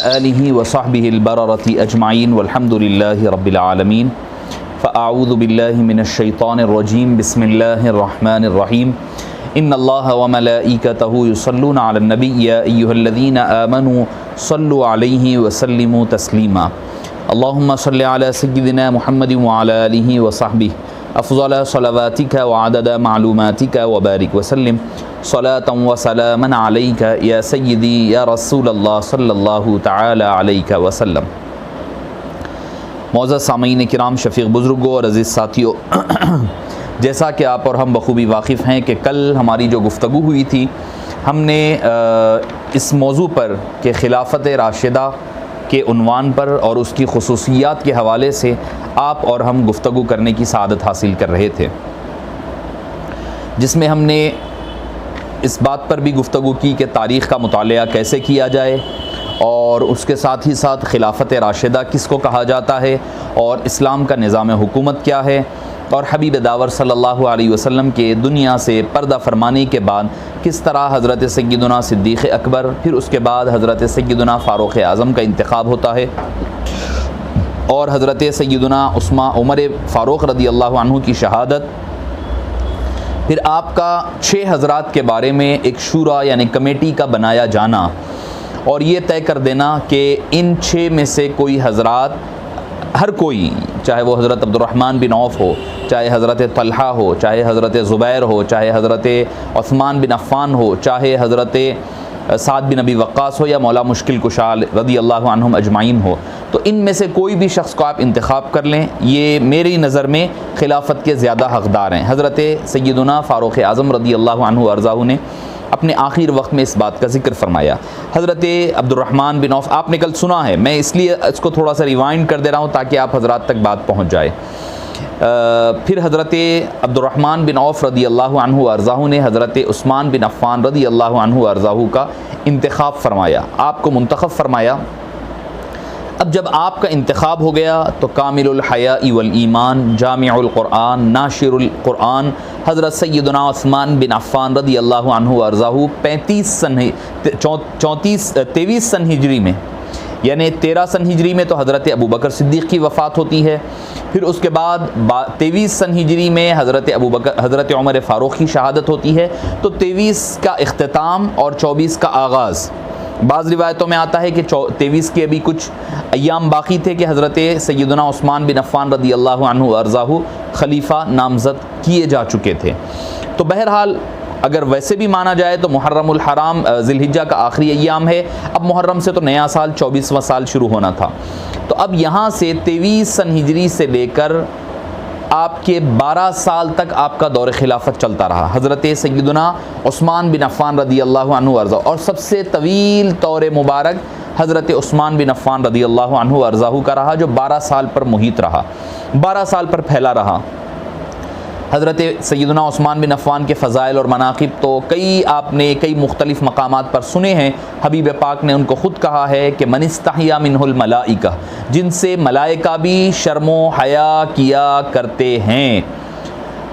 آلہ وصحبہ البررۃ اجمعین والحمد للہ رب العالمین فاعوذ باللہ من الشیطان الرجیم بسم اللہ الرحمن الرحیم ان اللہ وملائکتہ یصلون علی النبی یا ایہا الذین آمنوا صلوا علیہ وسلموا تسلیما اللہم صل علی سیدنا محمد وعلی آلہ وصحبہ افضل صلواتک وعدد معلوماتک وبارک وسلم صلاة و سلاما علیک یا سیدی یا رسول اللہ صلی اللہ تعالی علیہ وسلم۔ معزز سامعین کرام، شفیق بزرگوں اور عزیز ساتھیوں، جیسا کہ آپ اور ہم بخوبی واقف ہیں کہ کل ہماری جو گفتگو ہوئی تھی، ہم نے اس موضوع پر کہ خلافت راشدہ کے عنوان پر اور اس کی خصوصیات کے حوالے سے آپ اور ہم گفتگو کرنے کی سعادت حاصل کر رہے تھے، جس میں ہم نے اس بات پر بھی گفتگو کی کہ تاریخ کا مطالعہ کیسے کیا جائے اور اس کے ساتھ ہی ساتھ خلافت راشدہ کس کو کہا جاتا ہے اور اسلام کا نظام حکومت کیا ہے، اور حبیب داور صلی اللہ علیہ وسلم کے دنیا سے پردہ فرمانے کے بعد کس طرح حضرت سیدنا صدیق اکبر، پھر اس کے بعد حضرت سیدنا فاروق اعظم کا انتخاب ہوتا ہے، اور حضرت سیدنا عمر فاروق رضی اللہ عنہ کی شہادت، پھر آپ کا 6 حضرات کے بارے میں ایک شورا یعنی کمیٹی کا بنایا جانا، اور یہ طے کر دینا کہ ان 6 میں سے کوئی حضرات، ہر کوئی، چاہے وہ حضرت عبد الرحمن بن عوف ہو، چاہے حضرت طلحہ ہو، چاہے حضرت زبیر ہو، چاہے حضرت عثمان بن عفان ہو، چاہے حضرت سعد بن ابی وقاص ہو یا مولا مشکل کشا رضی اللہ عنہم اجمعین ہو، تو ان میں سے کوئی بھی شخص کو آپ انتخاب کر لیں، یہ میری نظر میں خلافت کے زیادہ حقدار ہیں۔ حضرت سیدنا فاروق اعظم رضی اللہ عنہ ارضاہ نے اپنے آخر وقت میں اس بات کا ذکر فرمایا۔ حضرت عبد الرحمن بن عوف آپ نے کل سنا ہے، میں اس لیے اس کو تھوڑا سا ریوائنڈ کر دے رہا ہوں تاکہ آپ حضرات تک بات پہنچ جائے۔ پھر حضرت عبد الرحمن بن عوف رضی اللہ عنہ ارضاہ نے حضرت عثمان بن عفان رضی اللہ عنہ ارضاہ کا انتخاب فرمایا، آپ کو منتخب فرمایا۔ اب جب آپ کا انتخاب ہو گیا تو کامل الحیاء والایمان، جامع القرآن، ناشر القرآن حضرت سیدنا عثمان بن عفان رضی اللہ عنہ ارضاہ 23 سن ہجری میں، یعنی 13 سن ہجری میں تو حضرت ابوبکر صدیق کی وفات ہوتی ہے، پھر اس کے بعد 23 سن ہجری میں حضرت عمر فاروق کی شہادت ہوتی ہے، تو 23 کا اختتام اور 24 کا آغاز۔ بعض روایتوں میں آتا ہے کہ 23 کے ابھی کچھ ایام باقی تھے کہ حضرت سیدنا عثمان بن عفان رضی اللہ عنہ ارضاہ خلیفہ نامزد کیے جا چکے تھے۔ تو بہرحال اگر ویسے بھی مانا جائے تو محرم الحرام ذی الحجہ کا آخری ایام ہے، اب محرم سے تو نیا سال 24واں سال شروع ہونا تھا، تو اب یہاں سے 23 سن ہجری سے لے کر آپ کے 12 سال تک آپ کا دور خلافت چلتا رہا حضرت سیدنا عثمان بن عفان رضی اللہ عنہ ارضاہ، اور سب سے طویل طور مبارک حضرت عثمان بن عفان رضی اللہ عنہ ارضاہ کا رہا، جو 12 سال پر محیط رہا، 12 سال پر پھیلا رہا۔ حضرت سیدنا عثمان بن عفان کے فضائل اور مناقب تو آپ نے کئی مختلف مقامات پر سنے ہیں۔ حبیب پاک نے ان کو خود کہا ہے کہ من استحیا منہ الملائکہ، جن سے ملائکہ بھی شرم و حیا کیا کرتے ہیں،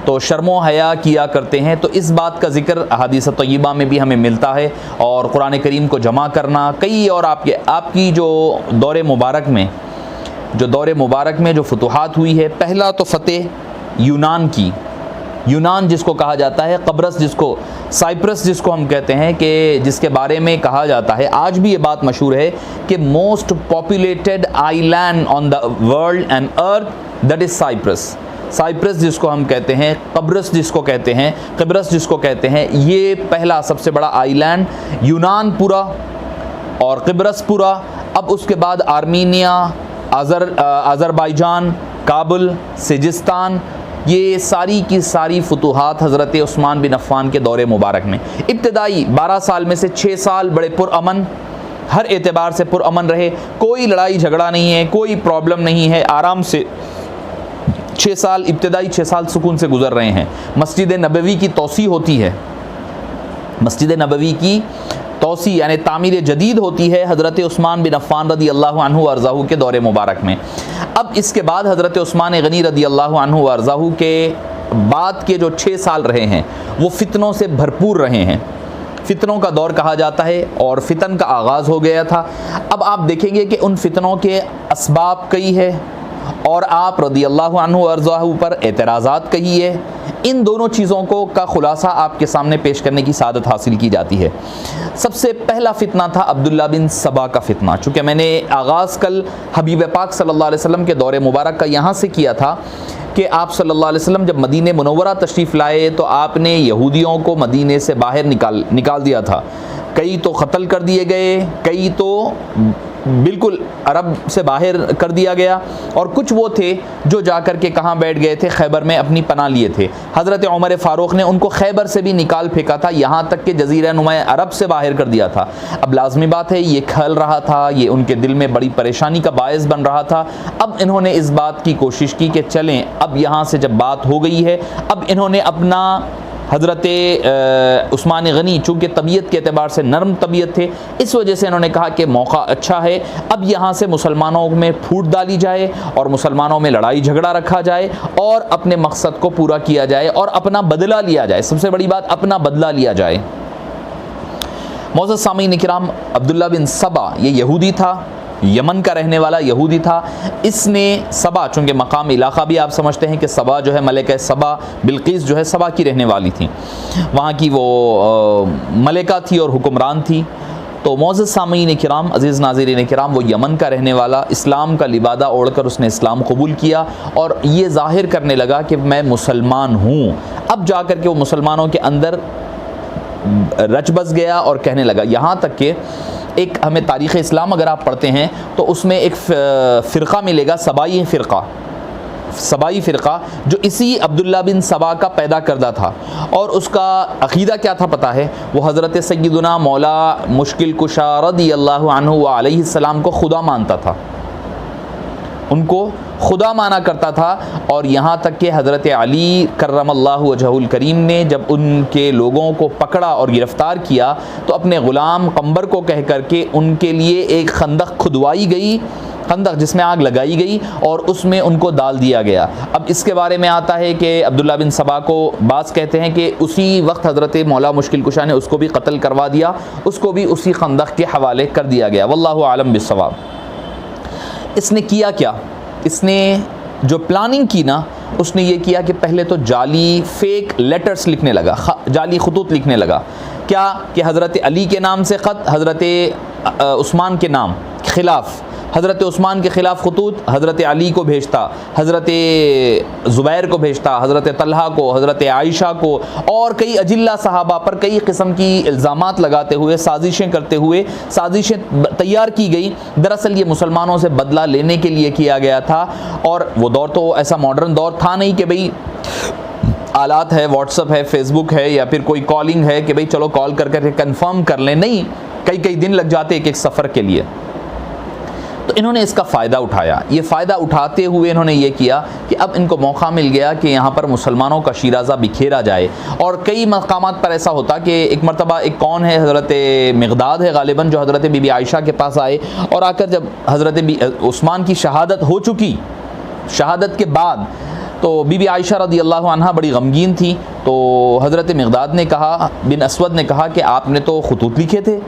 تو شرم و حیا کیا کرتے ہیں، تو اس بات کا ذکر احادیث طیبہ میں بھی ہمیں ملتا ہے، اور قرآن کریم کو جمع کرنا کئی، اور آپ کی جو دور مبارک میں جو فتوحات ہوئی ہے، پہلا تو فتح یونان کی، یونان جس کو کہا جاتا ہے، قبرص جس کو، سائپرس جس کو ہم کہتے ہیں، کہ جس کے بارے میں کہا جاتا ہے، آج بھی یہ بات مشہور ہے کہ most populated island on the world and earth that is Cyprus. Cyprus جس کو ہم کہتے ہیں، قبرص جس کو کہتے ہیں، قبرص جس کو کہتے ہیں، یہ پہلا سب سے بڑا آئی لینڈ، یونان پورا اور قبرص پورا، اب اس کے بعد آرمینیا، آذربائیجان، کابل، سجستان، یہ ساری کی ساری فتوحات حضرت عثمان بن عفان کے دور مبارک میں، ابتدائی 12 سال میں سے 6 سال بڑے پرامن، ہر اعتبار سے پرامن رہے، کوئی لڑائی جھگڑا نہیں ہے، کوئی پرابلم نہیں ہے، آرام سے 6 سال، ابتدائی 6 سال سکون سے گزر رہے ہیں۔ مسجد نبوی کی توسیع ہوتی ہے، مسجد نبوی کی توسیع یعنی تعمیر جدید ہوتی ہے حضرت عثمان بن عفان رضی اللہ عنہ ارضاہ کے دور مبارک میں۔ اب اس کے بعد حضرت عثمان غنی رضی اللہ عنہ ارضاہ کے بعد کے جو 6 سال رہے ہیں وہ فتنوں سے بھرپور رہے ہیں، فتنوں کا دور کہا جاتا ہے اور فتن کا آغاز ہو گیا تھا۔ اب آپ دیکھیں گے کہ ان فتنوں کے اسباب کئی ہے اور آپ رضی اللہ عنہ وارضاہ پر اعتراضات کہی ہے۔ ان دونوں چیزوں کو کا خلاصہ آپ کے سامنے پیش کرنے کی سعادت حاصل کی جاتی ہے۔ سب سے پہلا فتنہ تھا عبداللہ بن سبا کا فتنہ۔ چونکہ میں نے آغاز کل حبیب پاک صلی اللہ علیہ وسلم کے دور مبارک کا یہاں سے کیا تھا کہ آپ صلی اللہ علیہ وسلم جب مدینہ منورہ تشریف لائے تو آپ نے یہودیوں کو مدینے سے باہر نکال دیا تھا۔ کئی تو قتل کر دیے گئے، کئی تو بالکل عرب سے باہر کر دیا گیا، اور کچھ وہ تھے جو جا کر کے کہاں بیٹھ گئے تھے، خیبر میں اپنی پناہ لیے تھے۔ حضرت عمر فاروق نے ان کو خیبر سے بھی نکال پھینکا تھا، یہاں تک کہ جزیرہ نما عرب سے باہر کر دیا تھا۔ اب لازمی بات ہے یہ کھل رہا تھا، یہ ان کے دل میں بڑی پریشانی کا باعث بن رہا تھا۔ اب انہوں نے اس بات کی کوشش کی کہ چلیں اب یہاں سے جب بات ہو گئی ہے، اب انہوں نے اپنا حضرت عثمان غنی چونکہ طبیعت کے اعتبار سے نرم طبیعت تھے، اس وجہ سے انہوں نے کہا کہ موقع اچھا ہے، اب یہاں سے مسلمانوں میں پھوٹ ڈالی جائے اور مسلمانوں میں لڑائی جھگڑا رکھا جائے اور اپنے مقصد کو پورا کیا جائے اور اپنا بدلہ لیا جائے۔ سب سے بڑی بات، اپنا بدلہ لیا جائے۔ معزز سامعین کرام، عبداللہ بن سبا یہ یہودی تھا، یمن کا رہنے والا یہودی تھا۔ اس نے سبا، چونکہ مقام علاقہ بھی آپ سمجھتے ہیں کہ سبا جو ہے ملکہ سبا بلقیس جو ہے سبا کی رہنے والی تھی، وہاں کی وہ ملکہ تھی اور حکمران تھی۔ تو معزز سامعین کرام، عزیز ناظرین کرام، وہ یمن کا رہنے والا، اسلام کا لبادہ اوڑھ کر اس نے اسلام قبول کیا اور یہ ظاہر کرنے لگا کہ میں مسلمان ہوں۔ اب جا کر کے وہ مسلمانوں کے اندر رچ بس گیا اور کہنے لگا، یہاں تک کہ ایک ہمیں تاریخ اسلام اگر آپ پڑھتے ہیں تو اس میں ایک فرقہ ملے گا، سبائی فرقہ، جو اسی عبداللہ بن سبا کا پیدا کردہ تھا، اور اس کا عقیدہ کیا تھا پتہ ہے؟ وہ حضرت سیدنا مولا مشکل کشا رضی اللہ عنہ و علیہ السلام کو خدا مانتا تھا، ان کو خدا مانا کرتا تھا۔ اور یہاں تک کہ حضرت علی کرم اللہ وجہہ الکریم نے جب ان کے لوگوں کو پکڑا اور گرفتار کیا تو اپنے غلام قمبر کو کہہ کر کے ان کے لیے ایک خندق کھدوائی گئی، خندق جس میں آگ لگائی گئی اور اس میں ان کو ڈال دیا گیا۔ اب اس کے بارے میں آتا ہے کہ عبداللہ بن سبا کو بعض کہتے ہیں کہ اسی وقت حضرت مولا مشکل کشا نے اس کو بھی قتل کروا دیا، اس کو بھی اسی خندق کے حوالے کر دیا گیا، واللہ عالم بالصواب۔ اس نے کیا کیا؟ اس نے جو پلاننگ کی نا، اس نے یہ کیا کہ پہلے تو جعلی فیک لیٹرز لکھنے لگا، جعلی خطوط لکھنے لگا۔ کیا کہ حضرت علی کے نام سے خط، حضرت عثمان کے نام خلاف، حضرت عثمان کے خلاف خطوط حضرت علی کو بھیجتا، حضرت زبیر کو بھیجتا، حضرت طلحہ کو، حضرت عائشہ کو، اور کئی اجلہ صحابہ پر کئی قسم کی الزامات لگاتے ہوئے، سازشیں کرتے ہوئے سازشیں تیار کی گئی۔ دراصل یہ مسلمانوں سے بدلہ لینے کے لیے کیا گیا تھا، اور وہ دور تو ایسا ماڈرن دور تھا نہیں کہ بھئی آلات ہے، واٹس ایپ ہے، فیس بک ہے، یا پھر کوئی کالنگ ہے کہ بھئی چلو کال کر کے کنفرم کر لیں، نہیں، کئی دن لگ جاتے ایک سفر کے لیے۔ تو انہوں نے اس کا فائدہ اٹھایا۔ یہ فائدہ اٹھاتے ہوئے انہوں نے یہ کیا کہ اب ان کو موقع مل گیا کہ یہاں پر مسلمانوں کا شیرازہ بکھیرا جائے، اور کئی مقامات پر ایسا ہوتا کہ ایک مرتبہ ایک کون ہے، حضرت مقداد ہے غالباً، جو حضرت بی بی عائشہ کے پاس آئے اور آ کر جب حضرت عثمان کی شہادت ہو چکی، شہادت کے بعد تو بی بی عائشہ رضی اللہ عنہا بڑی غمگین تھی، تو حضرت مقداد نے کہا، بن اسود نے کہا کہ آپ نے تو خطوط لکھے تھے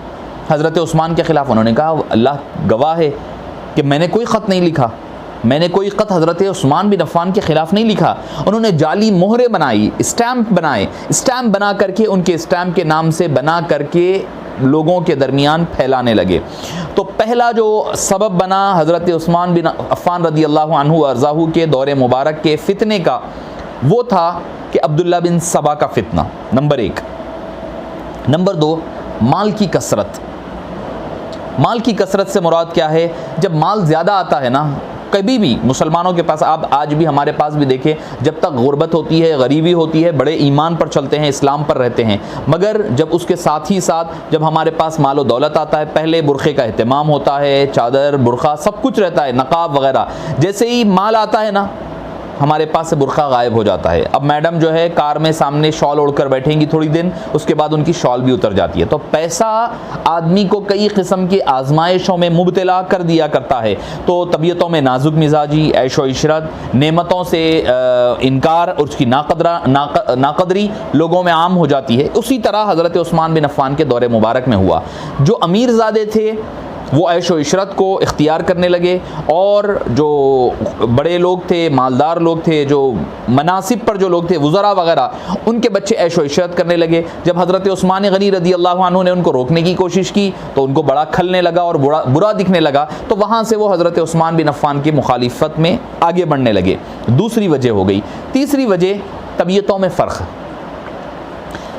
حضرت عثمان کے خلاف۔ انہوں نے کہا اللہ گواہ ہے کہ میں نے کوئی خط نہیں لکھا، میں نے کوئی خط حضرت عثمان بن عفان کے خلاف نہیں لکھا۔ انہوں نے جعلی مہرے بنائی، اسٹیمپ بنائے، اسٹیمپ بنا کر کے ان کے اسٹیمپ کے نام سے بنا کر کے لوگوں کے درمیان پھیلانے لگے۔ تو پہلا جو سبب بنا حضرت عثمان بن عفان رضی اللہ عنہ وارضاہ کے دور مبارک کے فتنے کا، وہ تھا کہ عبداللہ بن سبا کا فتنہ، نمبر ایک۔ نمبر دو، مال کی کثرت۔ مال کی کثرت سے مراد کیا ہے؟ جب مال زیادہ آتا ہے نا، کبھی بھی مسلمانوں کے پاس، آپ آج بھی ہمارے پاس بھی دیکھیں، جب تک غربت ہوتی ہے، غریبی ہوتی ہے، بڑے ایمان پر چلتے ہیں، اسلام پر رہتے ہیں، مگر جب اس کے ساتھ ہی ساتھ جب ہمارے پاس مال و دولت آتا ہے، پہلے برقعے کا اہتمام ہوتا ہے، چادر، برقع، سب کچھ رہتا ہے، نقاب وغیرہ۔ جیسے ہی مال آتا ہے نا، ہمارے پاس سے برقع غائب ہو جاتا ہے. اب میڈم جو ہے کار میں سامنے شال اوڑھ کر بیٹھیں گی تھوڑی دن, اس کے بعد ان کی شال بھی اتر جاتی ہے. تو پیسہ آدمی کو کئی قسم کی آزمائشوں میں مبتلا کر دیا کرتا ہے. تو طبیعتوں میں نازک مزاجی, عیش و عشرت, نعمتوں سے انکار اور اس کی ناقدری لوگوں میں عام ہو جاتی ہے. اسی طرح حضرت عثمان بن عفان کے دور مبارک میں ہوا. جو امیر زادے تھے وہ عیش و عشرت کو اختیار کرنے لگے, اور جو بڑے لوگ تھے, مالدار لوگ تھے, جو مناصب پر جو لوگ تھے, وزراء وغیرہ, ان کے بچے عیش و عشرت کرنے لگے. جب حضرت عثمان غنی رضی اللہ عنہ نے ان کو روکنے کی کوشش کی تو ان کو بڑا کھلنے لگا اور برا دکھنے لگا. تو وہاں سے وہ حضرت عثمان بن عفان کی مخالفت میں آگے بڑھنے لگے. دوسری وجہ ہو گئی. تیسری وجہ طبیعتوں میں فرق.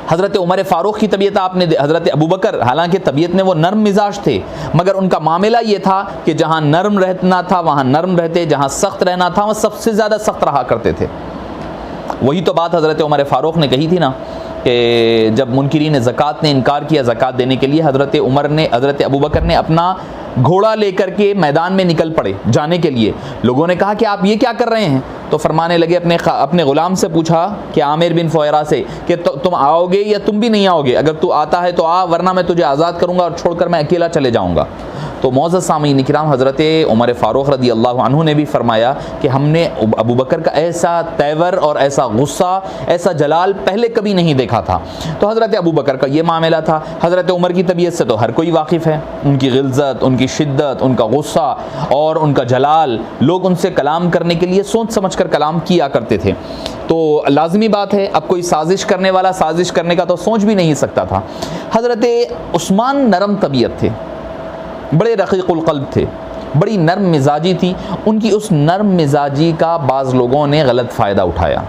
حضرت عمر فاروق کی طبیعت آپ نے, حضرت ابوبکر حالانکہ طبیعت میں وہ نرم مزاج تھے, مگر ان کا معاملہ یہ تھا کہ جہاں نرم رہنا تھا وہاں نرم رہتے, جہاں سخت رہنا تھا وہ سب سے زیادہ سخت رہا کرتے تھے. وہی تو بات حضرت عمر فاروق نے کہی تھی نا کہ جب منکرین زکوٰۃ نے انکار کیا زکوٰۃ دینے کے لیے, حضرت ابوبکر نے اپنا گھوڑا لے کر کے میدان میں نکل پڑے جانے کے لیے. لوگوں نے کہا کہ آپ یہ کیا کر رہے ہیں؟ تو فرمانے لگے, اپنے غلام سے پوچھا کہ عامر بن فویرہ سے کہ تم آؤ گے یا تم بھی نہیں آؤ گے؟ اگر تو آتا ہے تو آ, ورنہ میں تجھے آزاد کروں گا اور چھوڑ کر میں اکیلا چلے جاؤں گا. تو معزز سامعین کرام, حضرت عمر فاروق رضی اللہ عنہ نے بھی فرمایا کہ ہم نے ابوبکر کا ایسا تیور اور ایسا غصہ, ایسا جلال پہلے کبھی نہیں دیکھا تھا. تو حضرت ابوبکر کا یہ معاملہ تھا. حضرت عمر کی طبیعت سے تو ہر کوئی واقف ہے, ان کی غلظت, ان کی شدت, ان کا غصہ اور ان کا جلال, لوگ ان سے کلام کرنے کے لیے سوچ سمجھ کر کلام کیا کرتے تھے. تو لازمی بات ہے, اب کوئی سازش کرنے والا سازش کرنے کا تو سوچ بھی نہیں سکتا تھا. حضرت عثمان نرم طبیعت تھے, بڑے رقیق القلب تھے, بڑی نرم مزاجی تھی. ان کی اس نرم مزاجی کا بعض لوگوں نے غلط فائدہ اٹھایا.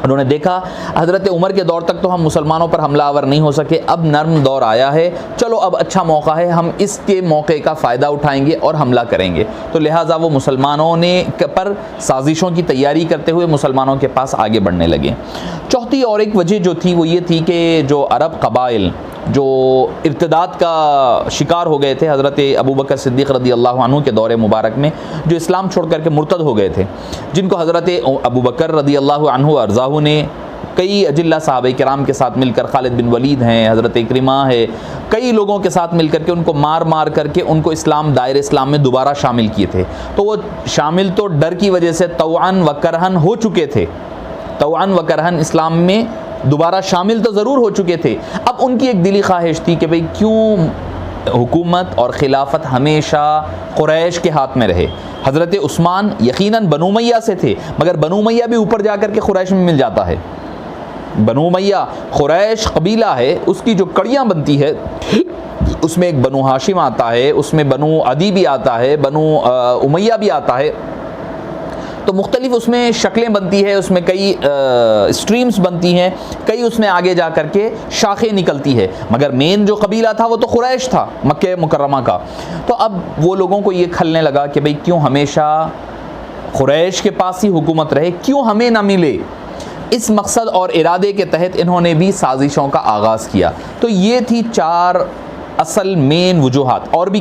انہوں نے دیکھا حضرت عمر کے دور تک تو ہم مسلمانوں پر حملہ آور نہیں ہو سکے, اب نرم دور آیا ہے, چلو اب اچھا موقع ہے, ہم اس کے موقع کا فائدہ اٹھائیں گے اور حملہ کریں گے. تو لہٰذا وہ مسلمانوں نے پر سازشوں کی تیاری کرتے ہوئے مسلمانوں کے پاس آگے بڑھنے لگے. چوتھی اور ایک وجہ جو تھی وہ یہ تھی کہ جو عرب قبائل جو ارتداد کا شکار ہو گئے تھے حضرت ابوبکر صدیق رضی اللہ عنہ کے دور مبارک میں, جو اسلام چھوڑ کر کے مرتد ہو گئے تھے, جن کو حضرت ابوبکر رضی اللہ عنہ ارضاہ نے کئی اجلہ صحابہ کرام کے ساتھ مل کر, خالد بن ولید ہیں, حضرت اکرمہ ہے, کئی لوگوں کے ساتھ مل کر کے ان کو مار کر کے ان کو دائر اسلام میں دوبارہ شامل کیے تھے. تو وہ شامل تو ڈر کی وجہ سے طوعاً و کرہن ہو چکے تھے, طوعاً و کرہن اسلام میں دوبارہ شامل تو ضرور ہو چکے تھے. اب ان کی ایک دلی خواہش تھی کہ بھئی کیوں حکومت اور خلافت ہمیشہ قریش کے ہاتھ میں رہے. حضرت عثمان یقیناً بنو امیہ سے تھے, مگر بنو امیہ بھی اوپر جا کر کے قریش میں مل جاتا ہے. بنو امیہ قریش قبیلہ ہے, اس کی جو کڑیاں بنتی ہے اس میں ایک بنو ہاشم آتا ہے, اس میں بنو عدی بھی آتا ہے, بنو امیہ بھی آتا ہے. تو مختلف اس میں شکلیں بنتی ہے, اس میں کئی اسٹریمز بنتی ہیں, کئی اس میں آگے جا کر کے شاخیں نکلتی ہے, مگر مین جو قبیلہ تھا وہ تو قریش تھا مکہ مکرمہ کا. تو اب وہ لوگوں کو یہ کھلنے لگا کہ بھئی کیوں ہمیشہ قریش کے پاس ہی حکومت رہے, کیوں ہمیں نہ ملے. اس مقصد اور ارادے کے تحت انہوں نے بھی سازشوں کا آغاز کیا. تو یہ تھی 4 اصل مین وجوہات, اور بھی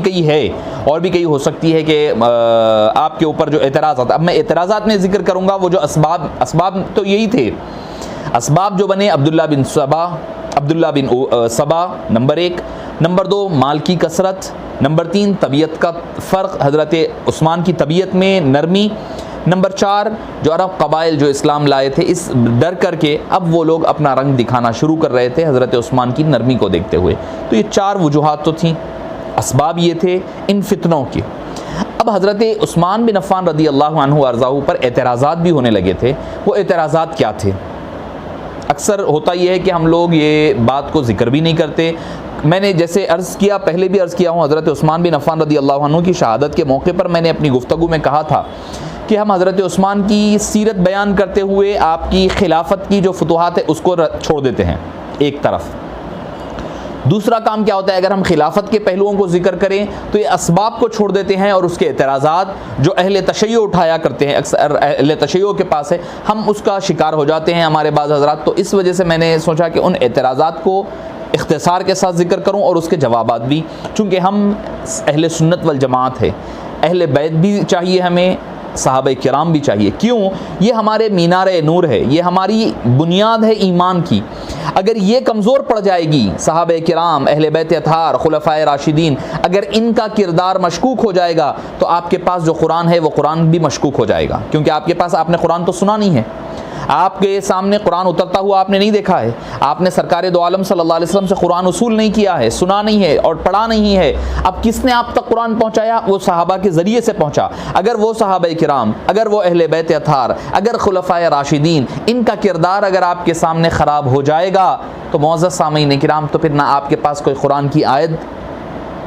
کئی ہو سکتی ہے کہ آپ کے اوپر جو اعتراضات, اب میں اعتراضات میں ذکر کروں گا وہ جو اسباب تو یہی تھے. اسباب جو بنے, عبداللہ بن سبا نمبر 1, نمبر 2 مال کی کثرت, نمبر 3 طبیعت کا فرق, حضرت عثمان کی طبیعت میں نرمی, نمبر 4 جو عرب قبائل جو اسلام لائے تھے اس ڈر کر کے اب وہ لوگ اپنا رنگ دکھانا شروع کر رہے تھے حضرت عثمان کی نرمی کو دیکھتے ہوئے. تو یہ 4 وجوہات تو تھیں, اسباب یہ تھے ان فتنوں کے. اب حضرت عثمان بن عفان رضی اللہ عنہ ارضاہ پر اعتراضات بھی ہونے لگے تھے. وہ اعتراضات کیا تھے؟ اکثر ہوتا یہ ہے کہ ہم لوگ یہ بات کو ذکر بھی نہیں کرتے. میں نے جیسے عرض کیا, پہلے بھی عرض کیا ہوں, حضرت عثمان بن عفان رضی اللہ عنہ کی شہادت کے موقع پر میں نے اپنی گفتگو میں کہا تھا کہ ہم حضرت عثمان کی سیرت بیان کرتے ہوئے آپ کی خلافت کی جو فتوحات ہے اس کو چھوڑ دیتے ہیں ایک طرف. دوسرا کام کیا ہوتا ہے, اگر ہم خلافت کے پہلوؤں کو ذکر کریں تو یہ اسباب کو چھوڑ دیتے ہیں اور اس کے اعتراضات جو اہل تشیع اٹھایا کرتے ہیں, اکثر اہل تشیع کے پاس ہے, ہم اس کا شکار ہو جاتے ہیں ہمارے بعض حضرات. تو اس وجہ سے میں نے سوچا کہ ان اعتراضات کو اختصار کے ساتھ ذکر کروں اور اس کے جوابات بھی, چونکہ ہم اہل سنت والجماعت ہے, اہل بیت بھی چاہیے ہمیں, صحابہ کرام بھی چاہیے. کیوں؟ یہ ہمارے مینار نور ہے, یہ ہماری بنیاد ہے ایمان کی. اگر یہ کمزور پڑ جائے گی, صحابہ کرام, اہل بیت اطہار, خلفائے راشدین, اگر ان کا کردار مشکوک ہو جائے گا تو آپ کے پاس جو قرآن ہے وہ قرآن بھی مشکوک ہو جائے گا. کیونکہ آپ کے پاس آپ نے قرآن تو سنا نہیں ہے, آپ کے سامنے قرآن اترتا ہوا آپ نے نہیں دیکھا ہے, آپ نے سرکار دو عالم صلی اللہ علیہ وسلم سے قرآن اصول نہیں کیا ہے, سنا نہیں ہے اور پڑھا نہیں ہے. اب کس نے آپ تک قرآن پہنچایا؟ وہ صحابہ کے ذریعے سے پہنچا. اگر وہ صحابہ کرام, اگر وہ اہل بیت اطہار, اگر خلفائے راشدین, ان کا کردار اگر آپ کے سامنے خراب ہو جائے گا تو معزز سامعین کرام, تو پھر نہ آپ کے پاس کوئی قرآن کی آیت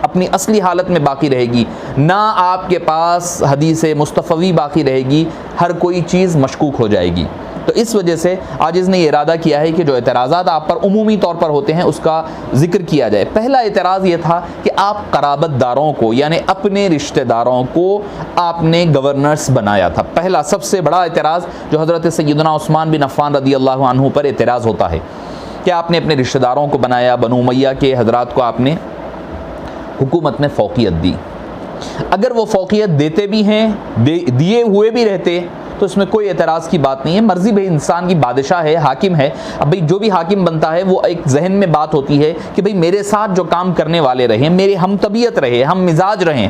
اپنی اصلی حالت میں باقی رہے گی, نہ آپ کے پاس حدیث مصطفی باقی رہے گی, ہر کوئی چیز مشکوک ہو جائے گی. تو اس وجہ سے عاجز نے یہ ارادہ کیا ہے کہ جو اعتراضات آپ پر عمومی طور پر ہوتے ہیں اس کا ذکر کیا جائے. پہلا اعتراض یہ تھا کہ آپ قرابت داروں کو, یعنی اپنے رشتہ داروں کو آپ نے گورنرز بنایا تھا. پہلا سب سے بڑا اعتراض جو حضرت سیدنا عثمان بن عفان رضی اللہ عنہ پر اعتراض ہوتا ہے کہ آپ نے اپنے رشتہ داروں کو بنایا, بنو امیہ کے حضرات کو آپ نے حکومت میں فوقیت دی. اگر وہ فوقیت دیتے بھی ہیں, دیے ہوئے بھی رہتے تو اس میں کوئی اعتراض کی بات نہیں ہے. مرضی بھائی انسان کی, بادشاہ ہے, حاکم ہے. اب بھائی جو بھی حاکم بنتا ہے وہ ایک ذہن میں بات ہوتی ہے کہ بھئی میرے ساتھ جو کام کرنے والے رہیں, میرے ہم طبیعت رہے, ہم مزاج رہیں.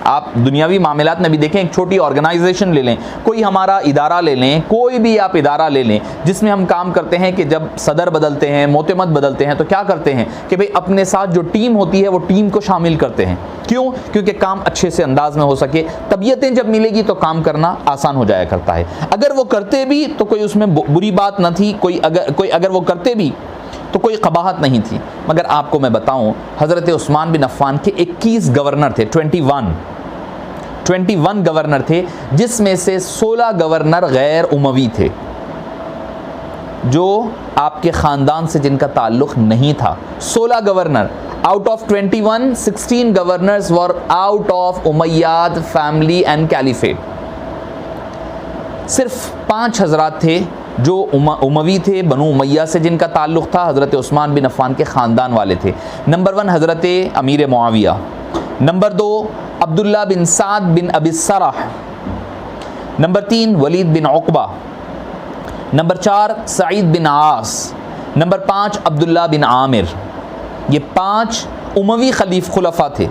آپ دنیاوی معاملات میں بھی دیکھیں, ایک چھوٹی آرگنائزیشن لے لیں, کوئی ہمارا ادارہ لے لیں, کوئی بھی آپ ادارہ لے لیں جس میں ہم کام کرتے ہیں کہ جب صدر بدلتے ہیں, معتمد بدلتے ہیں تو کیا کرتے ہیں کہ بھئی اپنے ساتھ جو ٹیم ہوتی ہے وہ ٹیم کو شامل کرتے ہیں. کیوں؟ کیونکہ کام اچھے سے انداز میں ہو سکے. طبیعتیں جب ملے گی تو کام کرنا آسان ہو جایا کرتا ہے. اگر وہ کرتے بھی تو کوئی اس میں بری بات نہ تھی, کوئی اگر وہ کرتے بھی تو کوئی قباحت نہیں تھی. مگر آپ کو میں بتاؤں, حضرت عثمان بن عفان کے 21 گورنر تھے, 21 گورنر تھے, جس میں سے 16 گورنر غیر اموی تھے, جو آپ کے خاندان سے جن کا تعلق نہیں تھا. 16 governor out of 21, 16 governors were out of Umayyad family and caliphate. صرف 5 حضرات تھے جو اموی تھے, بنو امیہ سے جن کا تعلق تھا, حضرت عثمان بن عفان کے خاندان والے تھے. نمبر 1 حضرت امیر معاویہ, نمبر 2 عبداللہ بن سعد بن ابی السرح, نمبر 3 ولید بن عقبہ, نمبر 4 سعید بن عاص, نمبر 5 عبداللہ بن عامر. یہ 5 اموی خلیفہ تھے,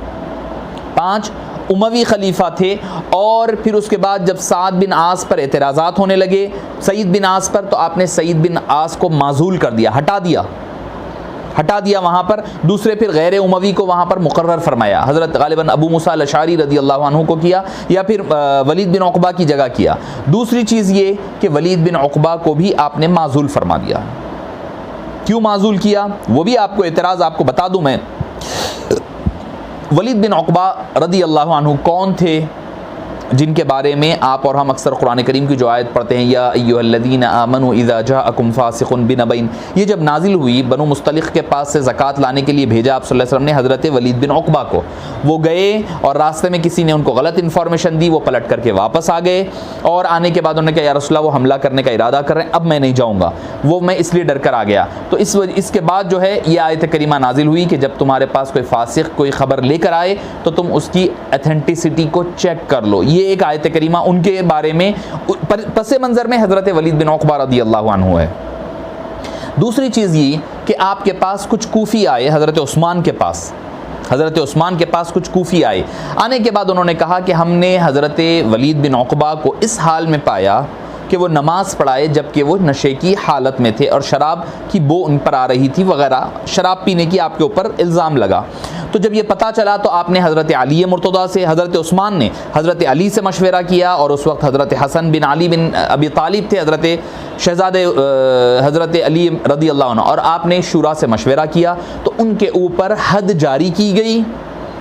5 اموی خلیفہ تھے. اور پھر اس کے بعد جب سعد بن عاص پر اعتراضات ہونے لگے, سعید بن عاص پر, تو آپ نے سعید بن عاص کو معزول کر دیا, ہٹا دیا وہاں پر. دوسرے پھر غیر اموی کو وہاں پر مقرر فرمایا. حضرت غالباً ابو موسیٰ الاشعری رضی اللہ عنہ کو کیا, یا پھر ولید بن عقبہ کی جگہ کیا. دوسری چیز یہ کہ ولید بن عقبہ کو بھی آپ نے معزول فرما دیا. کیوں معزول کیا وہ بھی آپ کو اعتراض آپ کو بتا دوں میں. ولید بن عقبہ رضی اللہ عنہ کون تھے جن کے بارے میں آپ اور ہم اکثر قرآن کریم کی جو آیت پڑھتے ہیں, یا ایھا الذین آمنوا اذا جاءکم فاسق بنبأ, یہ جب نازل ہوئی بنو مصطلق کے پاس سے زکوٰۃ لانے کے لیے بھیجا آپ صلی اللہ علیہ وسلم نے حضرت ولید بن عقبہ کو. وہ گئے اور راستے میں کسی نے ان کو غلط انفارمیشن دی, وہ پلٹ کر کے واپس آ گئے, اور آنے کے بعد انہوں نے کہا یا رسول اللہ وہ حملہ کرنے کا ارادہ کر رہے ہیں, اب میں نہیں جاؤں گا, وہ میں اس لیے ڈر کر آ گیا. تو اس کے بعد جو ہے یہ آیت کریمہ نازل ہوئی کہ جب تمہارے پاس کوئی فاسق کوئی خبر لے کر آئے تو تم اس کی ایتھینٹسٹی کو چیک کر لو. یہ ایک آیت کریمہ ان کے بارے میں پس منظر میں حضرت ولید بن عقبہ رضی اللہ عنہ ہے. دوسری چیز یہ کہ آپ کے پاس کچھ کوفی آئے, حضرت عثمان کے پاس کچھ کوفی آئے. آنے کے بعد انہوں نے کہا کہ ہم نے حضرت ولید بن عقبہ کو اس حال میں پایا کہ وہ نماز پڑھائے جبکہ وہ نشے کی حالت میں تھے, اور شراب کی بو ان پر آ رہی تھی وغیرہ, شراب پینے کی آپ کے اوپر الزام لگا. تو جب یہ پتہ چلا تو آپ نے حضرت علی مرتضیٰ سے, حضرت عثمان نے حضرت علی سے مشورہ کیا, اور اس وقت حضرت حسن بن علی بن ابی طالب تھے, حضرت شہزادے حضرت علی رضی اللہ عنہ, اور آپ نے شورا سے مشورہ کیا. تو ان کے اوپر حد جاری کی گئی,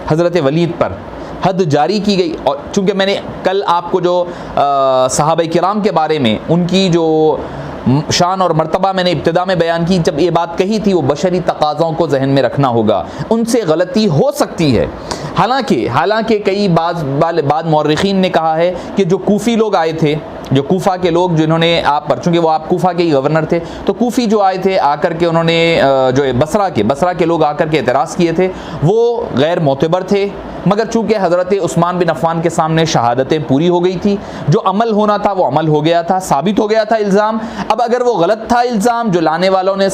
حضرت ولید پر حد جاری کی گئی. اور چونکہ میں نے کل آپ کو جو صحابہ کرام کے بارے میں ان کی جو شان اور مرتبہ میں نے ابتدا میں بیان کی, جب یہ بات کہی تھی وہ بشری تقاضوں کو ذہن میں رکھنا ہوگا, ان سے غلطی ہو سکتی ہے. حالانکہ کئی بعض مورخین نے کہا ہے کہ جو کوفی لوگ آئے تھے جو کوفہ کے لوگ جنہوں نے آپ پر، چونکہ وہ آپ کوفہ کے ہی گورنر تھے، تو کوفی جو آئے تھے آ کر کے انہوں نے جو بصرہ کے لوگ آ کر کے اعتراض کیے تھے، وہ غیر معتبر تھے، مگر چونکہ حضرت عثمان بن عفان کے سامنے شہادتیں پوری ہو گئی تھی، جو عمل ہونا تھا وہ عمل ہو گیا تھا، ثابت ہو گیا تھا الزام۔ اب اگر وہ غلط تھا الزام جو لانے والوں نے،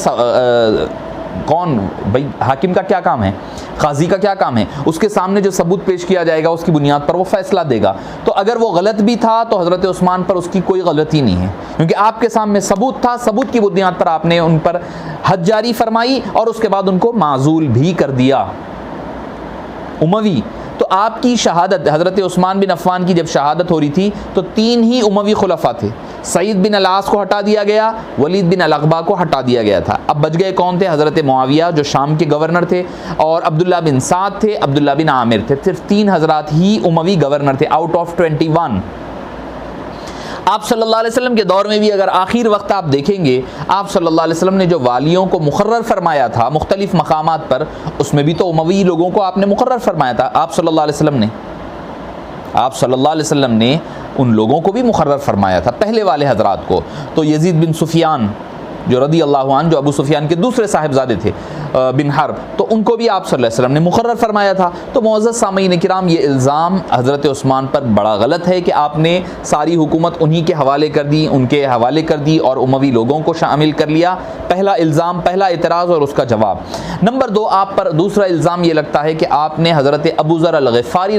کون بھائی حاکم کا کیا کام ہے، قاضی کا کیا کام ہے، اس کے سامنے جو ثبوت پیش کیا جائے گا اس کی بنیاد پر وہ فیصلہ دے گا۔ تو اگر وہ غلط بھی تھا تو حضرت عثمان پر اس کی کوئی غلطی نہیں ہے، کیونکہ آپ کے سامنے ثبوت تھا، ثبوت کی بنیاد پر آپ نے ان پر حد جاری فرمائی اور اس کے بعد ان کو معزول بھی کر دیا۔ اموی، تو آپ کی شہادت، حضرت عثمان بن عفان کی جب شہادت ہو رہی تھی تو 3 ہی اموی خلفاء تھے، سعید بن العاص کو ہٹا دیا گیا، ولید بن الاقبا کو ہٹا دیا گیا تھا۔ اب بچ گئے کون تھے؟ حضرت معاویہ جو شام کے گورنر تھے، اور عبداللہ بن سعد تھے، عبداللہ بن عامر تھے۔ صرف 3 حضرات ہی اموی گورنر تھے آؤٹ آف 21۔ آپ صلی اللہ علیہ وسلم کے دور میں بھی اگر آخر وقت آپ دیکھیں گے، آپ صلی اللہ علیہ وسلم نے جو والیوں کو مقرر فرمایا تھا مختلف مقامات پر، اس میں بھی تو اموی لوگوں کو آپ نے مقرر فرمایا تھا۔ آپ صلی اللہ علیہ وسلم نے ان لوگوں کو بھی مقرر فرمایا تھا، پہلے والے حضرات کو۔ تو یزید بن سفیان جو رضی اللہ عنہ، جو ابو سفیان کے دوسرے صاحبزادے تھے بن حرب، تو ان کو بھی آپ صلی اللہ علیہ وسلم نے مقرر فرمایا تھا۔ تو معزز سامعین کرام، یہ الزام حضرت عثمان پر بڑا غلط ہے کہ آپ نے ساری حکومت انہی کے حوالے کر دی، ان کے حوالے کر دی اور اموی لوگوں کو شامل کر لیا۔ پہلا الزام، پہلا اعتراض اور اس کا جواب۔ نمبر 2، آپ پر دوسرا الزام یہ لگتا ہے کہ آپ نے حضرت ابو ذر الغفاری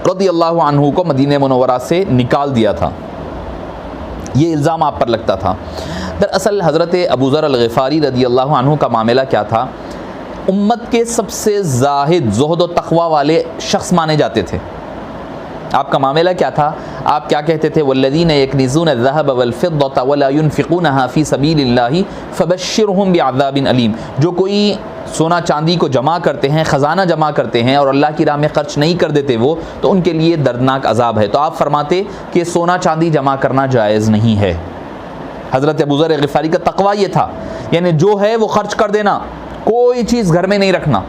رضی اللہ عنہ کو مدینہ منورہ سے نکال دیا تھا، یہ الزام آپ پر لگتا تھا۔ دراصل حضرت ابو ذر الغفاری رضی اللہ عنہ کا معاملہ کیا تھا؟ امت کے سب سے زاہد، زہد و تقوی والے شخص مانے جاتے تھے۔ آپ کا معاملہ کیا تھا؟ آپ کیا کہتے تھے؟ والذین یکنزون الذهب والفضة ولا ينفقونها في سبیل اللہ فبشرهم بعذاب علیم۔ جو کوئی سونا چاندی کو جمع کرتے ہیں، خزانہ جمع کرتے ہیں اور اللہ کی راہ میں خرچ نہیں کر دیتے وہ، تو ان کے لیے دردناک عذاب ہے۔ تو آپ فرماتے کہ سونا چاندی جمع کرنا جائز نہیں ہے۔ حضرت ابو ذر غفاری کا تقوی یہ تھا، یعنی جو ہے وہ خرچ کر دینا، کوئی چیز گھر میں نہیں رکھنا۔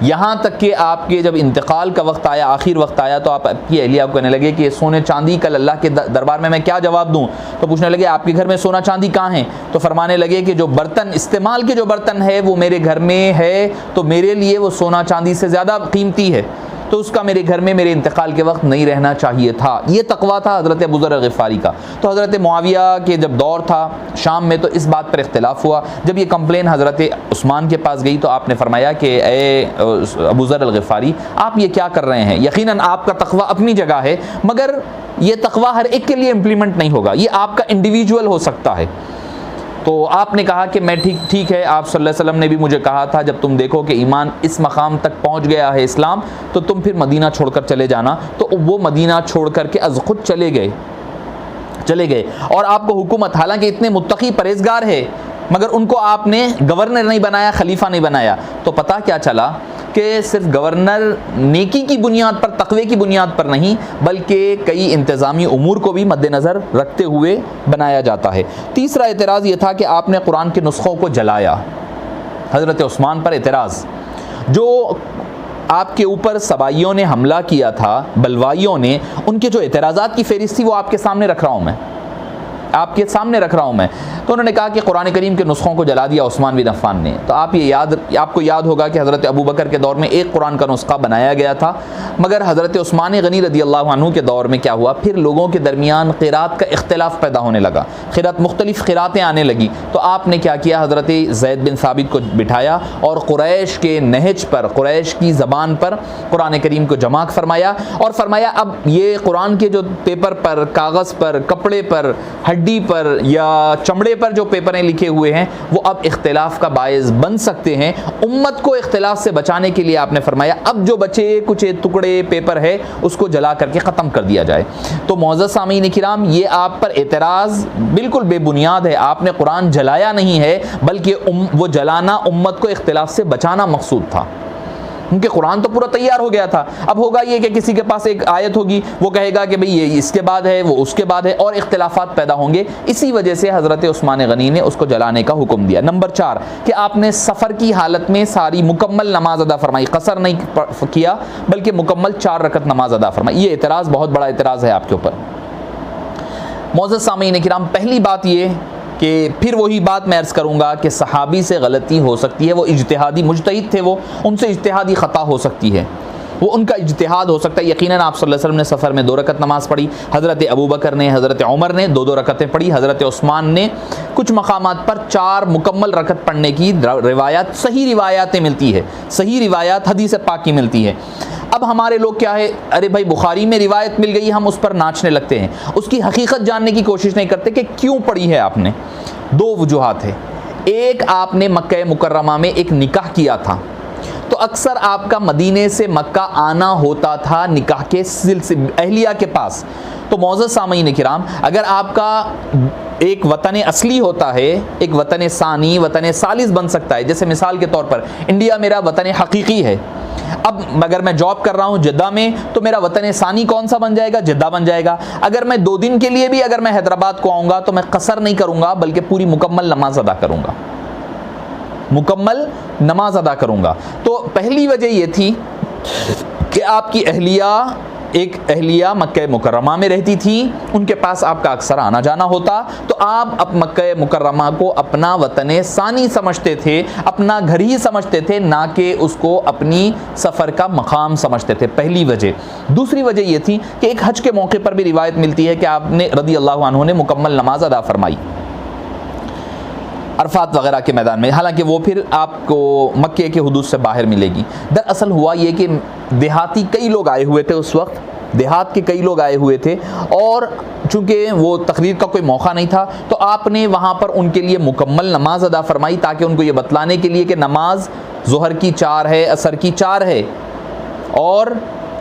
یہاں تک کہ آپ کے جب انتقال کا وقت آیا، آخر وقت آیا، تو آپ کی اہلیہ کو کہنے لگے کہ سونے چاندی کل اللہ کے دربار میں کیا جواب دوں؟ تو پوچھنے لگے آپ کے گھر میں سونا چاندی کہاں ہیں؟ تو فرمانے لگے کہ جو برتن استعمال کے جو برتن ہے وہ میرے گھر میں ہے، تو میرے لیے وہ سونا چاندی سے زیادہ قیمتی ہے، تو اس کا میرے گھر میں میرے انتقال کے وقت نہیں رہنا چاہیے تھا۔ یہ تقویٰ تھا حضرت ابو ذر غفاری کا۔ تو حضرت معاویہ کے جب دور تھا شام میں، تو اس بات پر اختلاف ہوا۔ جب یہ کمپلین حضرت عثمان کے پاس گئی تو آپ نے فرمایا کہ اے ابو ذر الغفاری، آپ یہ کیا کر رہے ہیں؟ یقیناً آپ کا تقویٰ اپنی جگہ ہے، مگر یہ تقویٰ ہر ایک کے لیے امپلیمنٹ نہیں ہوگا، یہ آپ کا انڈیویجول ہو سکتا ہے۔ تو آپ نے کہا کہ میں ٹھیک ہے، آپ صلی اللہ علیہ وسلم نے بھی مجھے کہا تھا جب تم دیکھو کہ ایمان اس مقام تک پہنچ گیا ہے اسلام، تو تم پھر مدینہ چھوڑ کر چلے جانا۔ تو وہ مدینہ چھوڑ کر کے از خود چلے گئے اور آپ کو حکومت، حالانکہ اتنے متقی پرہیزگار ہے، مگر ان کو آپ نے گورنر نہیں بنایا، خلیفہ نہیں بنایا۔ تو پتہ کیا چلا کہ صرف گورنر نیکی کی بنیاد پر، تقوی کی بنیاد پر نہیں، بلکہ کئی انتظامی امور کو بھی مد نظر رکھتے ہوئے بنایا جاتا ہے۔ تیسرا اعتراض یہ تھا کہ آپ نے قرآن کے نسخوں کو جلایا۔ حضرت عثمان پر اعتراض، جو آپ کے اوپر سبائیوں نے حملہ کیا تھا، بلوائیوں نے، ان کے جو اعتراضات کی فہرست تھی وہ آپ کے سامنے رکھ رہا ہوں میں، تو انہوں نے کہا کہ قرآن کریم کے نسخوں کو جلا دیا عثمان بن عفان نے۔ تو آپ کو یاد ہوگا کہ حضرت ابو بکر کے دور میں ایک قرآن کا نسخہ بنایا گیا تھا، مگر حضرت عثمان غنی رضی اللہ عنہ کے دور میں کیا ہوا، پھر لوگوں کے درمیان قرات کا اختلاف پیدا ہونے لگا، مختلف قراتیں آنے لگی۔ تو آپ نے کیا کیا، حضرت زید بن ثابت کو بٹھایا اور قریش کے نہج پر، قریش کی زبان پر قرآن کریم کو جمع فرمایا اور فرمایا اب یہ قرآن کے جو پیپر پر، کاغذ پر، کپڑے پر، ہڈی پر یا چمڑے پر جو پیپریں لکھے ہوئے ہیں وہ اب اختلاف کا باعث بن سکتے ہیں۔ امت کو اختلاف سے بچانے کے لیے آپ نے فرمایا اب جو بچے کچھ ٹکڑے پیپر ہے اس کو جلا کر کے ختم کر دیا جائے۔ تو معزز سامعین کرام، یہ آپ پر اعتراض بالکل بے بنیاد ہے۔ آپ نے قرآن جلایا نہیں ہے، بلکہ وہ جلانا امت کو اختلاف سے بچانا مقصود تھا۔ کیونکہ قرآن تو پورا تیار ہو گیا تھا. اب ہوگا یہ کہ کسی کے پاس ایک آیت ہوگی, وہ کہے گا کہ بھئی یہ اس کے بعد ہے, وہ اس کے بعد ہے, اور اختلافات پیدا ہوں گے. اسی وجہ سے حضرت عثمان غنی نے اس کو جلانے کا حکم دیا. نمبر 4 کہ آپ نے سفر کی حالت میں ساری مکمل نماز ادا فرمائی, قصر نہیں کیا بلکہ مکمل 4 رکعت نماز ادا فرمائی. یہ اعتراض بہت بڑا اعتراض ہے آپ کے اوپر. معزز سامعین کرام, پہلی بات یہ کہ پھر وہی بات میں عرض کروں گا کہ صحابی سے غلطی ہو سکتی ہے, وہ اجتہادی مجتہد تھے, وہ ان سے اجتہادی خطا ہو سکتی ہے, وہ ان کا اجتہاد ہو سکتا ہے. یقیناً آپ صلی اللہ علیہ وسلم نے سفر میں 2 رکعت نماز پڑھی, حضرت ابو بکر نے, حضرت عمر نے 2 رکعتیں پڑھی, حضرت عثمان نے کچھ مقامات پر 4 مکمل رکعت پڑھنے کی روایات, صحیح روایاتیں ملتی ہے, صحیح روایات حدیث پاک کی ملتی ہے. اب ہمارے لوگ کیا ہے, ارے بھائی بخاری میں روایت مل گئی, ہم اس پر ناچنے لگتے ہیں, اس کی حقیقت جاننے کی کوشش نہیں کرتے کہ کیوں پڑھی ہے آپ نے. 2 وجوہات ہے. ایک, آپ نے مکہ مکرمہ میں ایک نکاح کیا تھا, تو اکثر آپ کا مدینے سے مکہ آنا ہوتا تھا نکاح کے سلسلے اہلیہ کے پاس. تو معزز سامعین کرام, اگر آپ کا ایک وطن اصلی ہوتا ہے, ایک وطن ثانی, وطن ثالث بن سکتا ہے. جیسے مثال کے طور پر انڈیا میرا وطن حقیقی ہے, اب اگر میں جاب کر رہا ہوں جدہ میں, تو میرا وطن ثانی کون سا بن جائے گا؟ جدہ بن جائے گا. اگر میں 2 دن کے لیے بھی اگر میں حیدرآباد کو آؤں گا تو میں قصر نہیں کروں گا بلکہ پوری مکمل نماز ادا کروں گا, مکمل نماز ادا کروں گا. تو پہلی وجہ یہ تھی کہ آپ کی ایک اہلیہ مکہ مکرمہ میں رہتی تھی, ان کے پاس آپ کا اکثر آنا جانا ہوتا, تو آپ مکہ مکرمہ کو اپنا وطن ثانی سمجھتے تھے, اپنا گھر ہی سمجھتے تھے, نہ کہ اس کو اپنی سفر کا مقام سمجھتے تھے. پہلی وجہ. دوسری وجہ یہ تھی کہ ایک حج کے موقع پر بھی روایت ملتی ہے کہ آپ نے رضی اللہ عنہ نے مکمل نماز ادا فرمائی عرفات وغیرہ کے میدان میں, حالانکہ وہ پھر آپ کو مکے کے حدود سے باہر ملے گی. دراصل ہوا یہ کہ دیہاتی کئی لوگ آئے ہوئے تھے اس وقت, دیہات کے کئی لوگ آئے ہوئے تھے, اور چونکہ وہ تقریر کا کوئی موقع نہیں تھا, تو آپ نے وہاں پر ان کے لیے مکمل نماز ادا فرمائی, تاکہ ان کو یہ بتلانے کے لیے کہ نماز ظہر کی 4 ہے, عصر کی 4 ہے. اور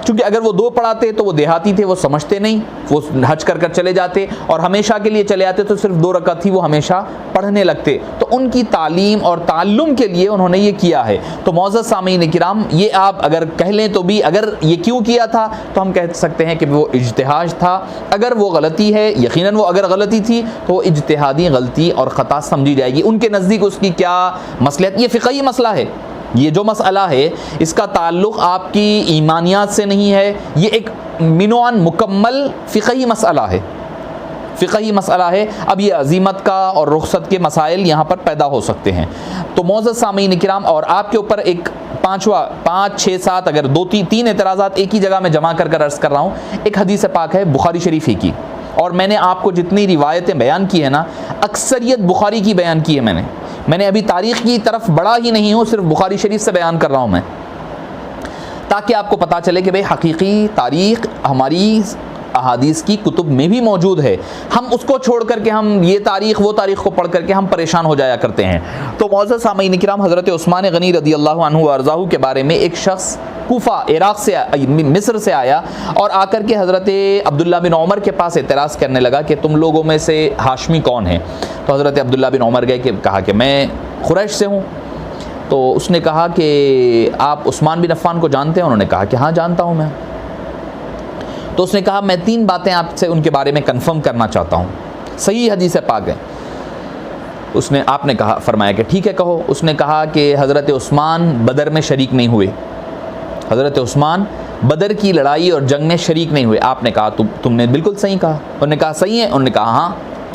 چونکہ اگر وہ 2 پڑھاتے تو وہ دیہاتی تھے, وہ سمجھتے نہیں, وہ حج کر چلے جاتے, اور ہمیشہ کے لیے چلے آتے تو صرف 2 رکعت تھی, وہ ہمیشہ پڑھنے لگتے. تو ان کی تعلیم اور تعلم کے لیے انہوں نے یہ کیا ہے. تو معزز سامعین کرام, یہ آپ اگر کہہ لیں تو بھی, اگر یہ کیوں کیا تھا تو ہم کہہ سکتے ہیں کہ وہ اجتہاد تھا. اگر وہ غلطی ہے, یقیناً وہ اگر غلطی تھی تو وہ اجتہادی غلطی اور خطا سمجھی جائے گی. ان کے نزدیک اس کی کیا مصلحت, یہ فقہی مسئلہ ہے. یہ جو مسئلہ ہے اس کا تعلق آپ کی ایمانیات سے نہیں ہے, یہ ایک منوعاً مکمل فقہی مسئلہ ہے, فقہی مسئلہ ہے. اب یہ عزیمت کا اور رخصت کے مسائل یہاں پر پیدا ہو سکتے ہیں. تو معزز سامعین کرام, اور آپ کے اوپر ایک 5 6 7 اگر 3 اعتراضات ایک ہی جگہ میں جمع کر عرض کر رہا ہوں. ایک حدیث پاک ہے بخاری شریف ہی کی, اور میں نے آپ کو جتنی روایتیں بیان کی ہیں نا, اکثریت بخاری کی بیان کی ہے. میں نے ابھی تاریخ کی طرف بڑھا ہی نہیں ہوں, صرف بخاری شریف سے بیان کر رہا ہوں میں, تاکہ آپ کو پتہ چلے کہ بھئی حقیقی تاریخ ہماری احادیث کی کتب میں بھی موجود ہے. ہم اس کو چھوڑ کر کے ہم یہ تاریخ وہ تاریخ کو پڑھ کر کے ہم پریشان ہو جایا کرتے ہیں. تو معزز سامعین کرام, حضرت عثمان غنی رضی اللہ عنہ وارضاہ کے بارے میں ایک شخص کوفہ عراق سے مصر سے آیا, اور آ کر کے حضرت عبداللہ بن عمر کے پاس اعتراض کرنے لگا کہ تم لوگوں میں سے ہاشمی کون ہے. تو حضرت عبداللہ بن عمر گئے کہ کہا کہ میں قریش سے ہوں. تو اس نے کہا کہ آپ عثمان بن عفان کو جانتے ہیں؟ انہوں نے کہا کہ ہاں جانتا ہوں میں. تو اس نے کہا میں 3 باتیں آپ سے ان کے بارے میں کنفرم کرنا چاہتا ہوں, صحیح حدیث پاک ہے. آپ نے کہا, فرمایا کہ ٹھیک ہے کہو. اس نے کہا کہ حضرت عثمان بدر میں شریک نہیں ہوئے, حضرت عثمان بدر کی لڑائی اور جنگ میں شریک نہیں ہوئے. آپ نے کہا تم نے بالکل صحیح کہا. انہوں نے کہا صحیح ہے. انہوں نے کہا ہاں.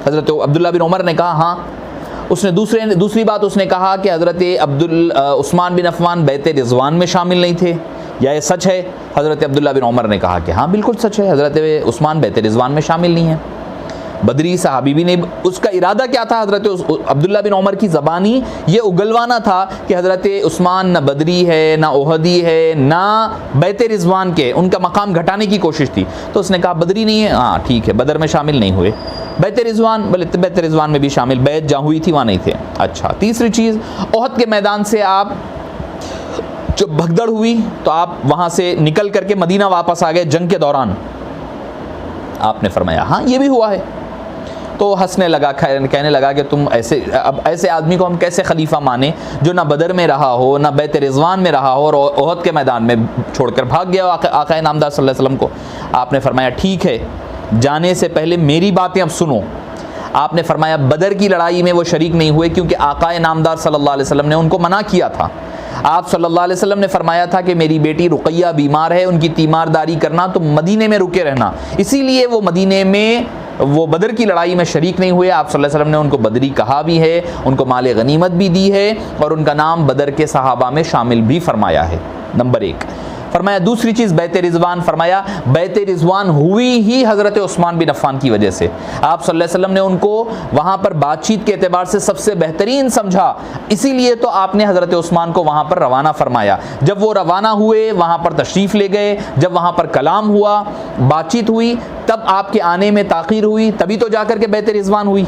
حضرت عبداللہ بن عمر نے کہا ہاں. اس نے دوسری بات اس نے کہا کہ حضرت عثمان بن عفان بیعت رضوان میں شامل نہیں تھے, یا یہ سچ ہے؟ حضرت عبداللہ بن عمر نے کہا کہ ہاں بالکل سچ ہے, حضرت عثمان بیعت رضوان میں شامل نہیں ہیں. بدری صحابی بھی نہیں. اس کا ارادہ کیا تھا حضرت عبداللہ بن عمر کی زبانی یہ اگلوانا تھا کہ حضرت عثمان نہ بدری ہے, نہ احدی ہے, نہ بیعت رضوان کے, ان کا مقام گھٹانے کی کوشش تھی. تو اس نے کہا بدری نہیں ہے, ہاں ٹھیک ہے, بدر میں شامل نہیں ہوئے. بیعت رضوان, بلے بیعت رضوان میں بھی شامل, بیعت جہاں ہوئی تھی وہاں نہیں تھے. اچھا, تیسری چیز, احد کے میدان سے آپ جب بھگدڑ ہوئی تو آپ وہاں سے نکل کر کے مدینہ واپس آ گئے جنگ کے دوران. آپ نے فرمایا ہاں یہ بھی ہوا ہے. تو ہنسنے لگا، کہنے لگا کہ تم ایسے آدمی کو ہم کیسے خلیفہ مانیں جو نہ بدر میں رہا ہو، نہ بیت رضوان میں رہا ہو، اور احد کے میدان میں چھوڑ کر بھاگ گیا آقا نامدار صلی اللہ علیہ وسلم کو۔ آپ نے فرمایا ٹھیک ہے، جانے سے پہلے میری باتیں اب سنو۔ آپ نے فرمایا بدر کی لڑائی میں وہ شریک نہیں ہوئے کیونکہ آقا نامدار صلی اللہ علیہ وسلم نے ان کو منع کیا تھا۔ آپ صلی اللہ علیہ وسلم نے فرمایا تھا کہ میری بیٹی رقیہ بیمار ہے، ان کی تیمارداری کرنا، تم مدینے میں رکے رہنا، اسی لیے وہ مدینے میں وہ بدر کی لڑائی میں شریک نہیں ہوئے۔ آپ صلی اللہ علیہ وسلم نے ان کو بدری کہا بھی ہے، ان کو مال غنیمت بھی دی ہے، اور ان کا نام بدر کے صحابہ میں شامل بھی فرمایا ہے۔ نمبر 1 فرمایا۔ دوسری چیز بیت رضوان، فرمایا بیت رضوان ہوئی ہی حضرت عثمان بن عفان کی وجہ سے۔ آپ صلی اللہ علیہ وسلم نے ان کو وہاں پر بات چیت کے اعتبار سے سب سے بہترین سمجھا، اسی لیے تو آپ نے حضرت عثمان کو وہاں پر روانہ فرمایا۔ جب وہ روانہ ہوئے، وہاں پر تشریف لے گئے، جب وہاں پر کلام ہوا، بات چیت ہوئی، تب آپ کے آنے میں تاخیر ہوئی، تبھی تو جا کر کے بیت رضوان ہوئی۔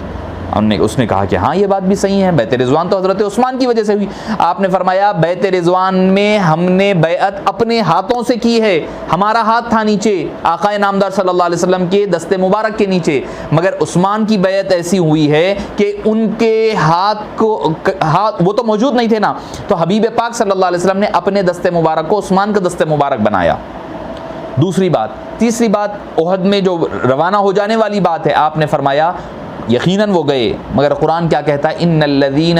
اس نے کہا کہ ہاں یہ بات بھی صحیح ہے، بیت رضوان تو حضرت عثمان کی وجہ سے ہوئی۔ آپ نے فرمایا بیت رضوان میں ہم نے بیعت اپنے ہاتھوں سے کی ہے، ہمارا ہاتھ تھا نیچے آقا نامدار صلی اللہ علیہ وسلم کے دست مبارک کے نیچے، مگر عثمان کی بیعت ایسی ہوئی ہے کہ ان کے ہاتھ وہ تو موجود نہیں تھے نا، تو حبیب پاک صلی اللہ علیہ وسلم نے اپنے دست مبارک کو عثمان کا دست مبارک بنایا۔ دوسری بات۔ تیسری بات، احد میں جو روانہ ہو جانے والی بات ہے، آپ نے فرمایا یقیناً وہ گئے، مگر قرآن کیا کہتا ہے؟ ان الذین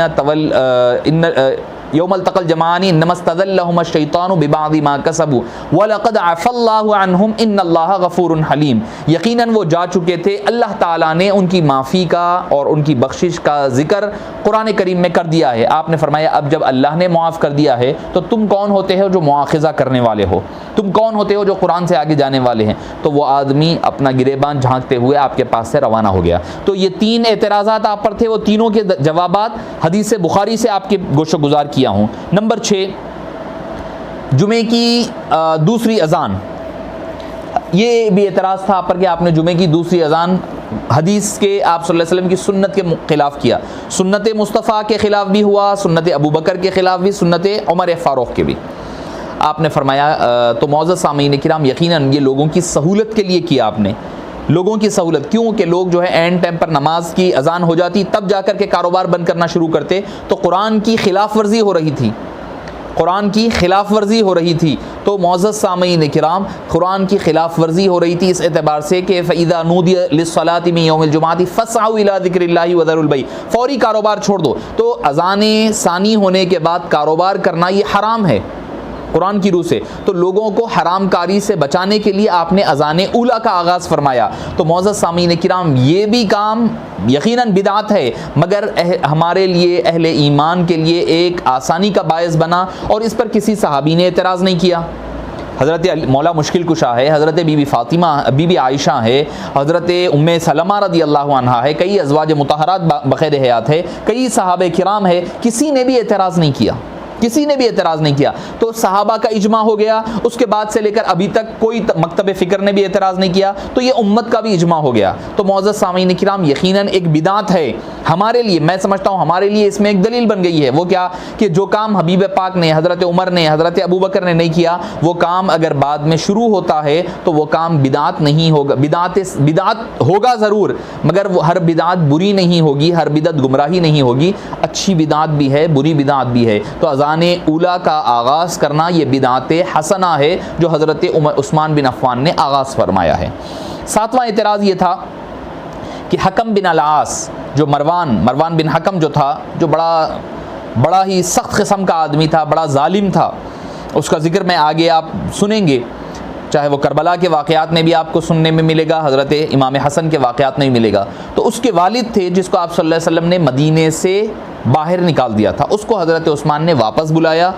یوم التقى الجمعان انما استذلهم الشیطان ببعض ما کسبوا ولقد عفى اللہ عنہم ان اللہ غفور حلیم۔ یقیناً وہ جا چکے تھے، اللہ تعالیٰ نے ان کی معافی کا اور ان کی بخشش کا ذکر قرآن کریم میں کر دیا ہے۔ آپ نے فرمایا اب جب اللہ نے معاف کر دیا ہے تو تم کون ہوتے ہو جو مواخذہ کرنے والے ہو؟ تم کون ہوتے ہو جو قرآن سے آگے جانے والے ہیں؟ تو وہ آدمی اپنا گریبان جھانکتے ہوئے آپ کے پاس سے روانہ ہو گیا۔ تو یہ 3 اعتراضات آپ پر تھے، وہ تینوں کے جوابات حدیث بخاری سے آپ کے گوش و گزار کیا ہوں۔ نمبر 6 جمعے کی دوسری اذان، یہ بھی اعتراض تھا آپ پر کہ آپ نے جمعے کی دوسری اذان حدیث کے آپ صلی اللہ علیہ وسلم کی سنت کے خلاف کیا۔ سنت مصطفیٰ کے خلاف بھی ہوا، سنت ابو بکر کے خلاف بھی، سنت عمر فاروق کے بھی۔ آپ نے فرمایا تو معزز سامعین کرام، یقیناً یہ لوگوں کی سہولت کے لیے کیا آپ نے، لوگوں کی سہولت۔ کیوں کہ لوگ جو ہے اینڈ ٹائم پر نماز کی اذان ہو جاتی تب جا کر کے کاروبار بند کرنا شروع کرتے، تو قرآن کی خلاف ورزی ہو رہی تھی، قرآن کی خلاف ورزی ہو رہی تھی۔ تو معزز سامعین کرام، قرآن کی خلاف ورزی ہو رہی تھی اس اعتبار سے کہ فَإِذَا نُودِيَ لِلصَّلَاةِ مِن يَوْمِ الْجُمْعَةِ فَاسْعَوْا إِلَىٰ ذِكْرِ اللَّهِ وَذَرُوا الْبَيْعَ، فوری کاروبار چھوڑ دو۔ تو اذان ثانی ہونے کے بعد کاروبار کرنا یہ حرام ہے قرآن کی روح سے، تو لوگوں کو حرام کاری سے بچانے کے لیے آپ نے اذان اولا کا آغاز فرمایا۔ تو معزز سامعین کرام، یہ بھی کام یقیناً بدعت ہے، مگر ہمارے لیے اہل ایمان کے لیے ایک آسانی کا باعث بنا، اور اس پر کسی صحابی نے اعتراض نہیں کیا۔ حضرت مولا مشکل کشا ہے، حضرت بی بی فاطمہ، بی بی عائشہ ہے، حضرت ام سلمہ رضی اللہ عنہا ہے، کئی ازواج مطہرات بخیر حیات ہے، کئی صحابہ کرام ہے، کسی نے بھی اعتراض نہیں کیا، کسی نے بھی اعتراض نہیں کیا۔ تو صحابہ کا اجماع ہو گیا، اس کے بعد سے لے کر ابھی تک کوئی مکتب فکر نے بھی اعتراض نہیں کیا، تو یہ امت کا بھی اجماع ہو گیا۔ تو معزز سامعین کرام، یقیناً ایک بدعت ہے ہمارے لیے، میں سمجھتا ہوں ہمارے لیے اس میں ایک دلیل بن گئی ہے۔ وہ کیا کہ جو کام حبیب پاک نے، حضرت عمر نے، حضرت ابو بکر نے نہیں کیا، وہ کام اگر بعد میں شروع ہوتا ہے تو وہ کام بدعت نہیں ہوگا، بدعت ہوگا ضرور، مگر وہ ہر بدعت بری نہیں ہوگی، ہر بدعت گمراہی نہیں ہوگی، اچھی بدعت بھی ہے، بری بدعت بھی ہے۔ تو اذان اولا کا آغاز کرنا یہ بدعت حسنہ ہے جو حضرت عثمان بن عفان نے آغاز فرمایا ہے۔ 7واں اعتراض یہ تھا کہ حکم بن العاص، جو مروان بن حکم جو تھا، جو بڑا ہی سخت قسم کا آدمی تھا، بڑا ظالم تھا، اس کا ذکر میں آگے آپ سنیں گے، چاہے وہ کربلا کے واقعات میں بھی آپ کو سننے میں ملے گا، حضرت امام حسن کے واقعات میں بھی ملے گا۔ تو اس کے والد تھے جس کو آپ صلی اللہ علیہ وسلم نے مدینے سے باہر نکال دیا تھا، اس کو حضرت عثمان نے واپس بلایا،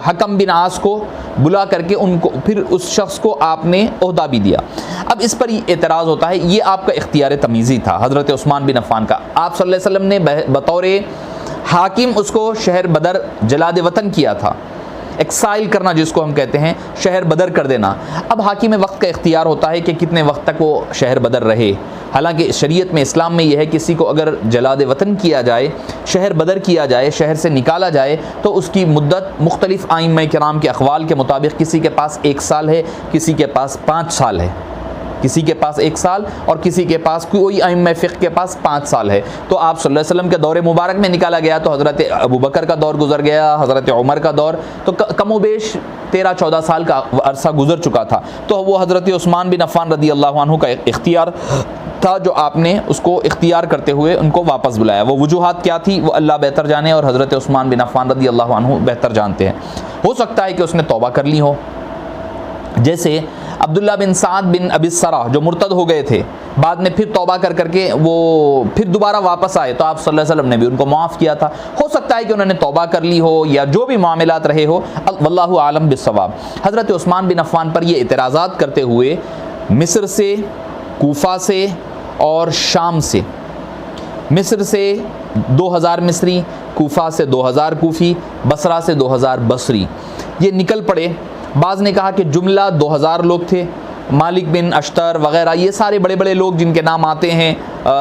حکم بن عاص کو بلا کر کے ان کو پھر اس شخص کو آپ نے عہدہ بھی دیا۔ اب اس پر اعتراض ہوتا ہے، یہ آپ کا اختیار تمیزی تھا حضرت عثمان بن عفان کا، آپ صلی اللہ علیہ وسلم نے بطور حاکم اس کو شہر بدر جلاد وطن کیا تھا، ایکسائل کرنا جس کو ہم کہتے ہیں، شہر بدر کر دینا۔ اب حاکم وقت کا اختیار ہوتا ہے کہ کتنے وقت تک وہ شہر بدر رہے۔ حالانکہ شریعت میں، اسلام میں یہ ہے کسی کو اگر جلاد وطن کیا جائے، شہر بدر کیا جائے، شہر سے نکالا جائے، تو اس کی مدت مختلف ائمہ کرام کے اقوال کے مطابق کسی کے پاس 1 سال ہے، کسی کے پاس 5 سال ہے، کسی کے پاس 1 سال اور کسی کے پاس کوئی ائمہ فقہ کے پاس 5 سال ہے. تو آپ صلی اللہ علیہ وسلم کے دور مبارک میں نکالا گیا تو حضرت ابوبکر کا دور گزر گیا, حضرت عمر کا دور, تو کم و بیش 13-14 سال کا عرصہ گزر چکا تھا. تو وہ حضرت عثمان بن عفان رضی اللہ عنہ کا اختیار تھا جو آپ نے اس کو اختیار کرتے ہوئے ان کو واپس بلایا. وہ وجوہات کیا تھی وہ اللہ بہتر جانے اور حضرت عثمان بن عفان رضی اللہ عنہ بہتر جانتے ہیں. ہو سکتا ہے کہ اس نے توبہ کر لی ہو, جیسے عبداللہ بن سعد بن ابی السرح جو مرتد ہو گئے تھے, بعد میں پھر توبہ کر کے وہ پھر دوبارہ واپس آئے تو آپ صلی اللہ علیہ وسلم نے بھی ان کو معاف کیا تھا. ہو سکتا ہے کہ انہوں نے توبہ کر لی ہو یا جو بھی معاملات رہے ہو, واللہ عالم بالصواب. حضرت عثمان بن عفان پر یہ اعتراضات کرتے ہوئے مصر سے, کوفہ سے اور شام سے, مصر سے 2000 مصری, کوفہ سے 2000 کوفی, بصرہ سے 2000 بصری یہ نکل پڑے. بعض نے کہا کہ جملہ 2000 لوگ تھے, مالک بن اشتر وغیرہ یہ سارے بڑے بڑے لوگ جن کے نام آتے ہیں.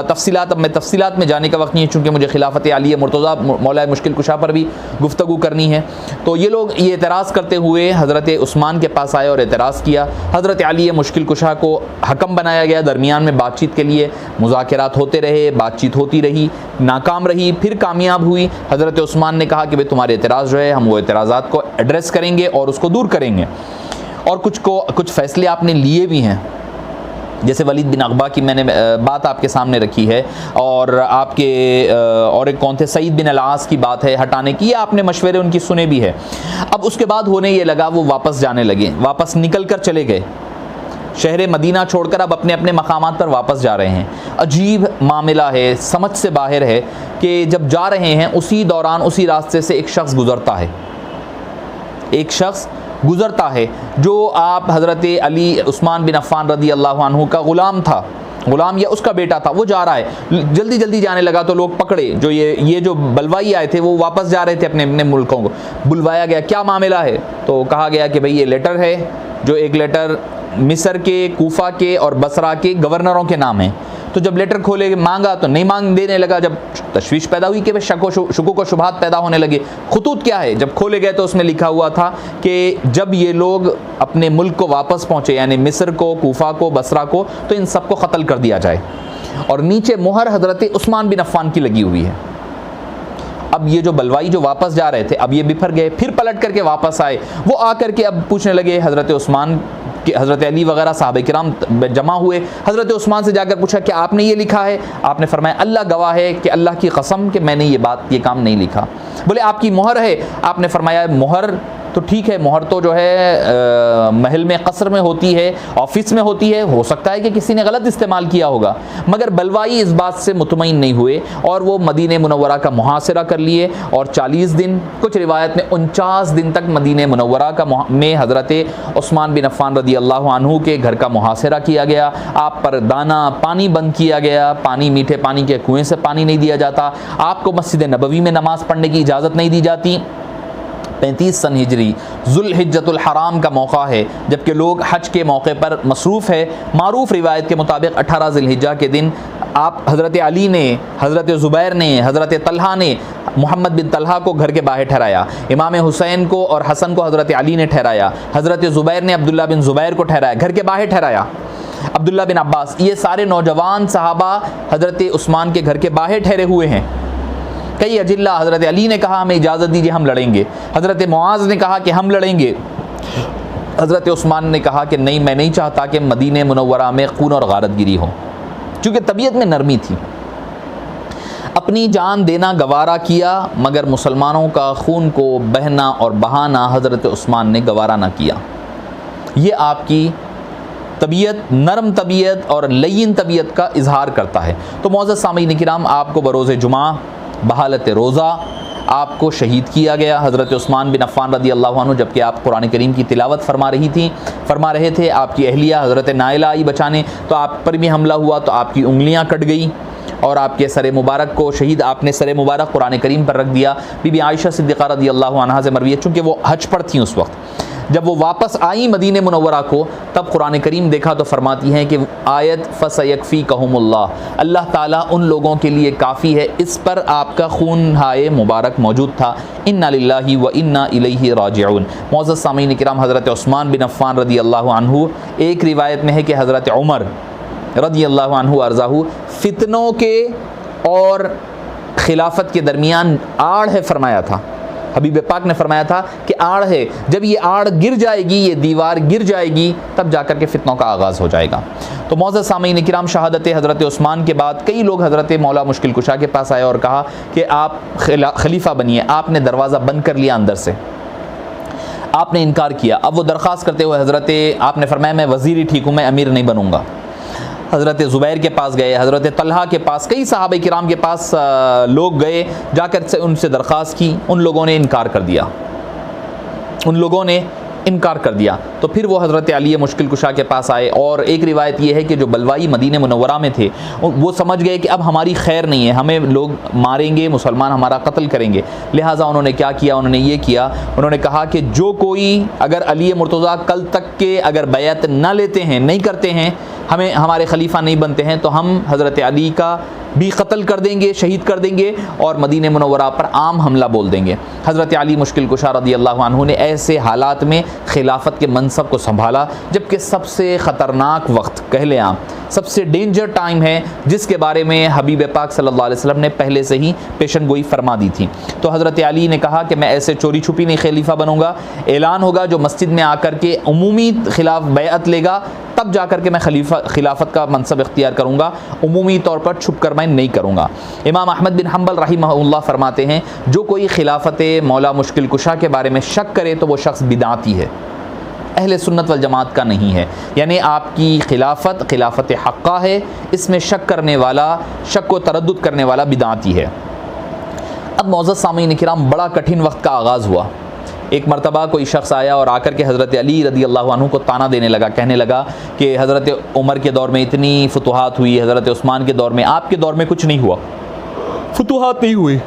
تفصیلات اب میں تفصیلات میں جانے کا وقت نہیں ہے چونکہ مجھے خلافت عالیہ مرتضیٰ مولا مشکل کشا پر بھی گفتگو کرنی ہے. تو یہ لوگ یہ اعتراض کرتے ہوئے حضرت عثمان کے پاس آئے اور اعتراض کیا. حضرت عالیہ مشکل کشا کو حکم بنایا گیا درمیان میں بات چیت کے لیے. مذاکرات ہوتے رہے, بات چیت ہوتی رہی, ناکام رہی, پھر کامیاب ہوئی. حضرت عثمان نے کہا کہ بھئی تمہارے اعتراض جو ہے ہم وہ اعتراضات کو ایڈریس کریں گے اور اس کو دور کریں گے, اور کچھ فیصلے آپ نے لیے بھی ہیں. جیسے ولید بن عقبہ کی میں نے بات آپ کے سامنے رکھی ہے, اور آپ کے اور ایک کون تھے سعید بن العاص کی بات ہے ہٹانے کی, یہ آپ نے مشورے ان کی سنے بھی ہے. اب اس کے بعد ہونے یہ لگا وہ واپس جانے لگے, واپس نکل کر چلے گئے, شہر مدینہ چھوڑ کر اب اپنے اپنے مقامات پر واپس جا رہے ہیں. عجیب معاملہ ہے, سمجھ سے باہر ہے کہ جب جا رہے ہیں اسی دوران اسی راستے سے ایک شخص گزرتا ہے, ایک شخص گزرتا ہے جو آپ حضرت علی عثمان بن عفان رضی اللہ عنہ کا غلام تھا, غلام یا اس کا بیٹا تھا. وہ جا رہا ہے, جلدی جلدی جانے لگا تو لوگ پکڑے, جو یہ جو بلوائی آئے تھے وہ واپس جا رہے تھے اپنے اپنے ملکوں کو. بلوایا گیا, کیا معاملہ ہے؟ تو کہا گیا کہ بھئی یہ لیٹر ہے, جو ایک لیٹر مصر کے, کوفہ کے اور بصرہ کے گورنروں کے نام ہیں. تو جب لیٹر کھولے مانگا تو نہیں دینے لگا. جب تشویش پیدا ہوئی کہ شکوک و شبہات پیدا ہونے لگے. خطوط کیا ہے؟ جب کھولے گئے تو اس میں لکھا ہوا تھا کہ جب یہ لوگ اپنے ملک کو واپس پہنچے, یعنی مصر کو, کوفہ کو, بصرہ کو, تو ان سب کو قتل کر دیا جائے. اور نیچے مہر حضرت عثمان بن عفان کی لگی ہوئی ہے. اب یہ جو بلوائی جو واپس جا رہے تھے اب یہ بپھر گئے, پھر پلٹ کر کے واپس آئے. وہ آ کر کے اب پوچھنے لگے حضرت عثمان کہ حضرت علی وغیرہ صحابہ کرام جمع ہوئے. حضرت عثمان سے جا کر پوچھا کہ آپ نے یہ لکھا ہے؟ آپ نے فرمایا اللہ گواہ ہے کہ اللہ کی قسم کہ میں نے یہ کام نہیں لکھا. بولے آپ کی مہر ہے؟ آپ نے فرمایا مہر تو ٹھیک ہے, مہر تو جو ہے محل میں قصر میں ہوتی ہے, آفس میں ہوتی ہے, ہو سکتا ہے کہ کسی نے غلط استعمال کیا ہوگا. مگر بلوائی اس بات سے مطمئن نہیں ہوئے اور وہ مدینہ منورہ کا محاصرہ کر لیے, اور 40 دن, کچھ روایت میں 49 دن تک مدینہ منورہ میں حضرت عثمان بن عفان رضی اللہ عنہ کے گھر کا محاصرہ کیا گیا. آپ پر دانہ پانی بند کیا گیا, پانی میٹھے پانی کے کنویں سے پانی نہیں دیا جاتا, آپ کو مسجد نبوی میں نماز پڑھنے کی اجازت نہیں دی جاتی. 35 سن ہجری ذوالحجۃ الحرام کا موقع ہے جبکہ لوگ حج کے موقع پر مصروف ہے. معروف روایت کے مطابق 18 ذی الحجہ کے دن آپ حضرت علی نے, حضرت زبیر نے, حضرت طلحہ نے محمد بن طلحہ کو گھر کے باہر ٹھہرایا, امام حسین کو اور حسن کو حضرت علی نے ٹھہرایا, حضرت زبیر نے عبداللہ بن زبیر کو ٹھہرایا, گھر کے باہر ٹھہرایا, عبداللہ بن عباس, یہ سارے نوجوان صحابہ حضرت عثمان کے گھر کے باہر ٹھہرے ہوئے ہیں. کئی اجلہ, حضرت علی نے کہا ہمیں اجازت دیجیے ہم لڑیں گے, حضرت معاذ نے کہا کہ ہم لڑیں گے, حضرت عثمان نے کہا کہ نہیں, میں نہیں چاہتا کہ مدینہ منورہ میں خون اور غارت گیری ہو, چونکہ طبیعت میں نرمی تھی. اپنی جان دینا گوارا کیا مگر مسلمانوں کا خون کو بہنا اور بہانا حضرت عثمان نے گوارا نہ کیا. یہ آپ کی طبیعت, نرم طبیعت اور لین طبیعت کا اظہار کرتا ہے. تو معزز سامعین کرام, آپ کو بروز جمعہ بحالت روزہ آپ کو شہید کیا گیا. حضرت عثمان بن عفان رضی اللہ عنہ جبکہ آپ قرآن کریم کی تلاوت فرما رہے تھے, آپ کی اہلیہ حضرت نائلہ آئی بچانے, تو آپ پر بھی حملہ ہوا تو آپ کی انگلیاں کٹ گئی اور آپ کے سر مبارک کو شہید, آپ نے سر مبارک قرآن کریم پر رکھ دیا. بی بی عائشہ صدیقہ رضی اللہ عنہا سے مروی ہے, چونکہ وہ حج پر تھیں اس وقت. جب وہ واپس آئیں مدینہ منورہ کو تب قرآن کریم دیکھا تو فرماتی ہیں کہ آیت فَسَيَكْفِيكَهُمُ اللَّهُ، اللہ تعالیٰ ان لوگوں کے لیے کافی ہے، اس پر آپ کا خون ہائے مبارک موجود تھا۔ اِنَّا لِلَّهِ وَإِنَّا إِلَيْهِ رَاجِعُونَ۔ معزز سامعین کرام، حضرت عثمان بن عفان رضی اللہ عنہ، ایک روایت میں ہے کہ حضرت عمر رضی اللہ عنہ ارضاہ فتنوں کے اور خلافت کے درمیان آڑ ہے فرمایا تھا۔ حبیب پاک نے فرمایا تھا کہ آڑ ہے، جب یہ آڑ گر جائے گی، یہ دیوار گر جائے گی، تب جا کر کے فتنوں کا آغاز ہو جائے گا۔ تو معزز سامعین کرام، شہادت حضرت عثمان کے بعد کئی لوگ حضرت مولا مشکل کشا کے پاس آئے اور کہا کہ آپ خلیفہ بنیے۔ آپ نے دروازہ بند کر لیا اندر سے، آپ نے انکار کیا۔ اب وہ درخواست کرتے ہوئے آپ نے فرمایا میں وزیر ہی ٹھیک ہوں، میں امیر نہیں بنوں گا۔ حضرت زبیر کے پاس گئے، حضرت طلحہ کے پاس، کئی صحابہ کرام کے پاس لوگ گئے، جا کر ان سے درخواست کی، ان لوگوں نے انکار کر دیا۔ تو پھر وہ حضرت علی مشکل کشا کے پاس آئے، اور ایک روایت یہ ہے کہ جو بلوائی مدینہ منورہ میں تھے وہ سمجھ گئے کہ اب ہماری خیر نہیں ہے، ہمیں لوگ ماریں گے، مسلمان ہمارا قتل کریں گے، لہٰذا انہوں نے کیا کیا، انہوں نے یہ کیا، انہوں نے کہا کہ جو کوئی اگر علی مرتضیٰ کل تک کے اگر بیعت نہ لیتے ہیں، نہیں کرتے ہیں، ہمارے خلیفہ نہیں بنتے ہیں، تو ہم حضرت علی کا بھی قتل کر دیں گے، شہید کر دیں گے، اور مدینہ منورہ پر عام حملہ بول دیں گے۔ حضرت علی مشکل کشا رضی اللہ عنہ نے ایسے حالات میں خلافت کے منصب کو سنبھالا، جبکہ سب سے خطرناک وقت کہہ لیں آپ، سب سے ڈینجر ٹائم ہے، جس کے بارے میں حبیب پاک صلی اللہ علیہ وسلم نے پہلے سے ہی پیشن گوئی فرما دی تھی۔ تو حضرت علی نے کہا کہ میں ایسے چوری چھپی نہیں خلیفہ بنوں گا، اعلان ہوگا، جو مسجد میں آ کر کے عمومی خلاف بیعت لے گا تب جا کر کے میں خلافت کا منصب اختیار کروں گا، عمومی طور پر چھپ کر میں نہیں کروں گا۔ امام احمد بن حنبل رحمہ اللہ فرماتے ہیں جو کوئی خلافت مولا مشکل کشا کے بارے میں شک کرے تو وہ شخص بدعتی ہے، اہل سنت والجماعت کا نہیں ہے، یعنی آپ کی خلافت حقہ ہے، اس میں شک کرنے والا، شک و تردد کرنے والا بدعتی ہے۔ اب معزز سامعین کرام، بڑا کٹھن وقت کا آغاز ہوا۔ ایک مرتبہ کوئی شخص آیا اور آ کر کے حضرت علی رضی اللہ عنہ کو طعنہ دینے لگا، کہنے لگا کہ حضرت عمر کے دور میں اتنی فتوحات ہوئی، حضرت عثمان کے دور میں، آپ کے دور میں کچھ نہیں ہوا، فتوحات نہیں ہوئی۔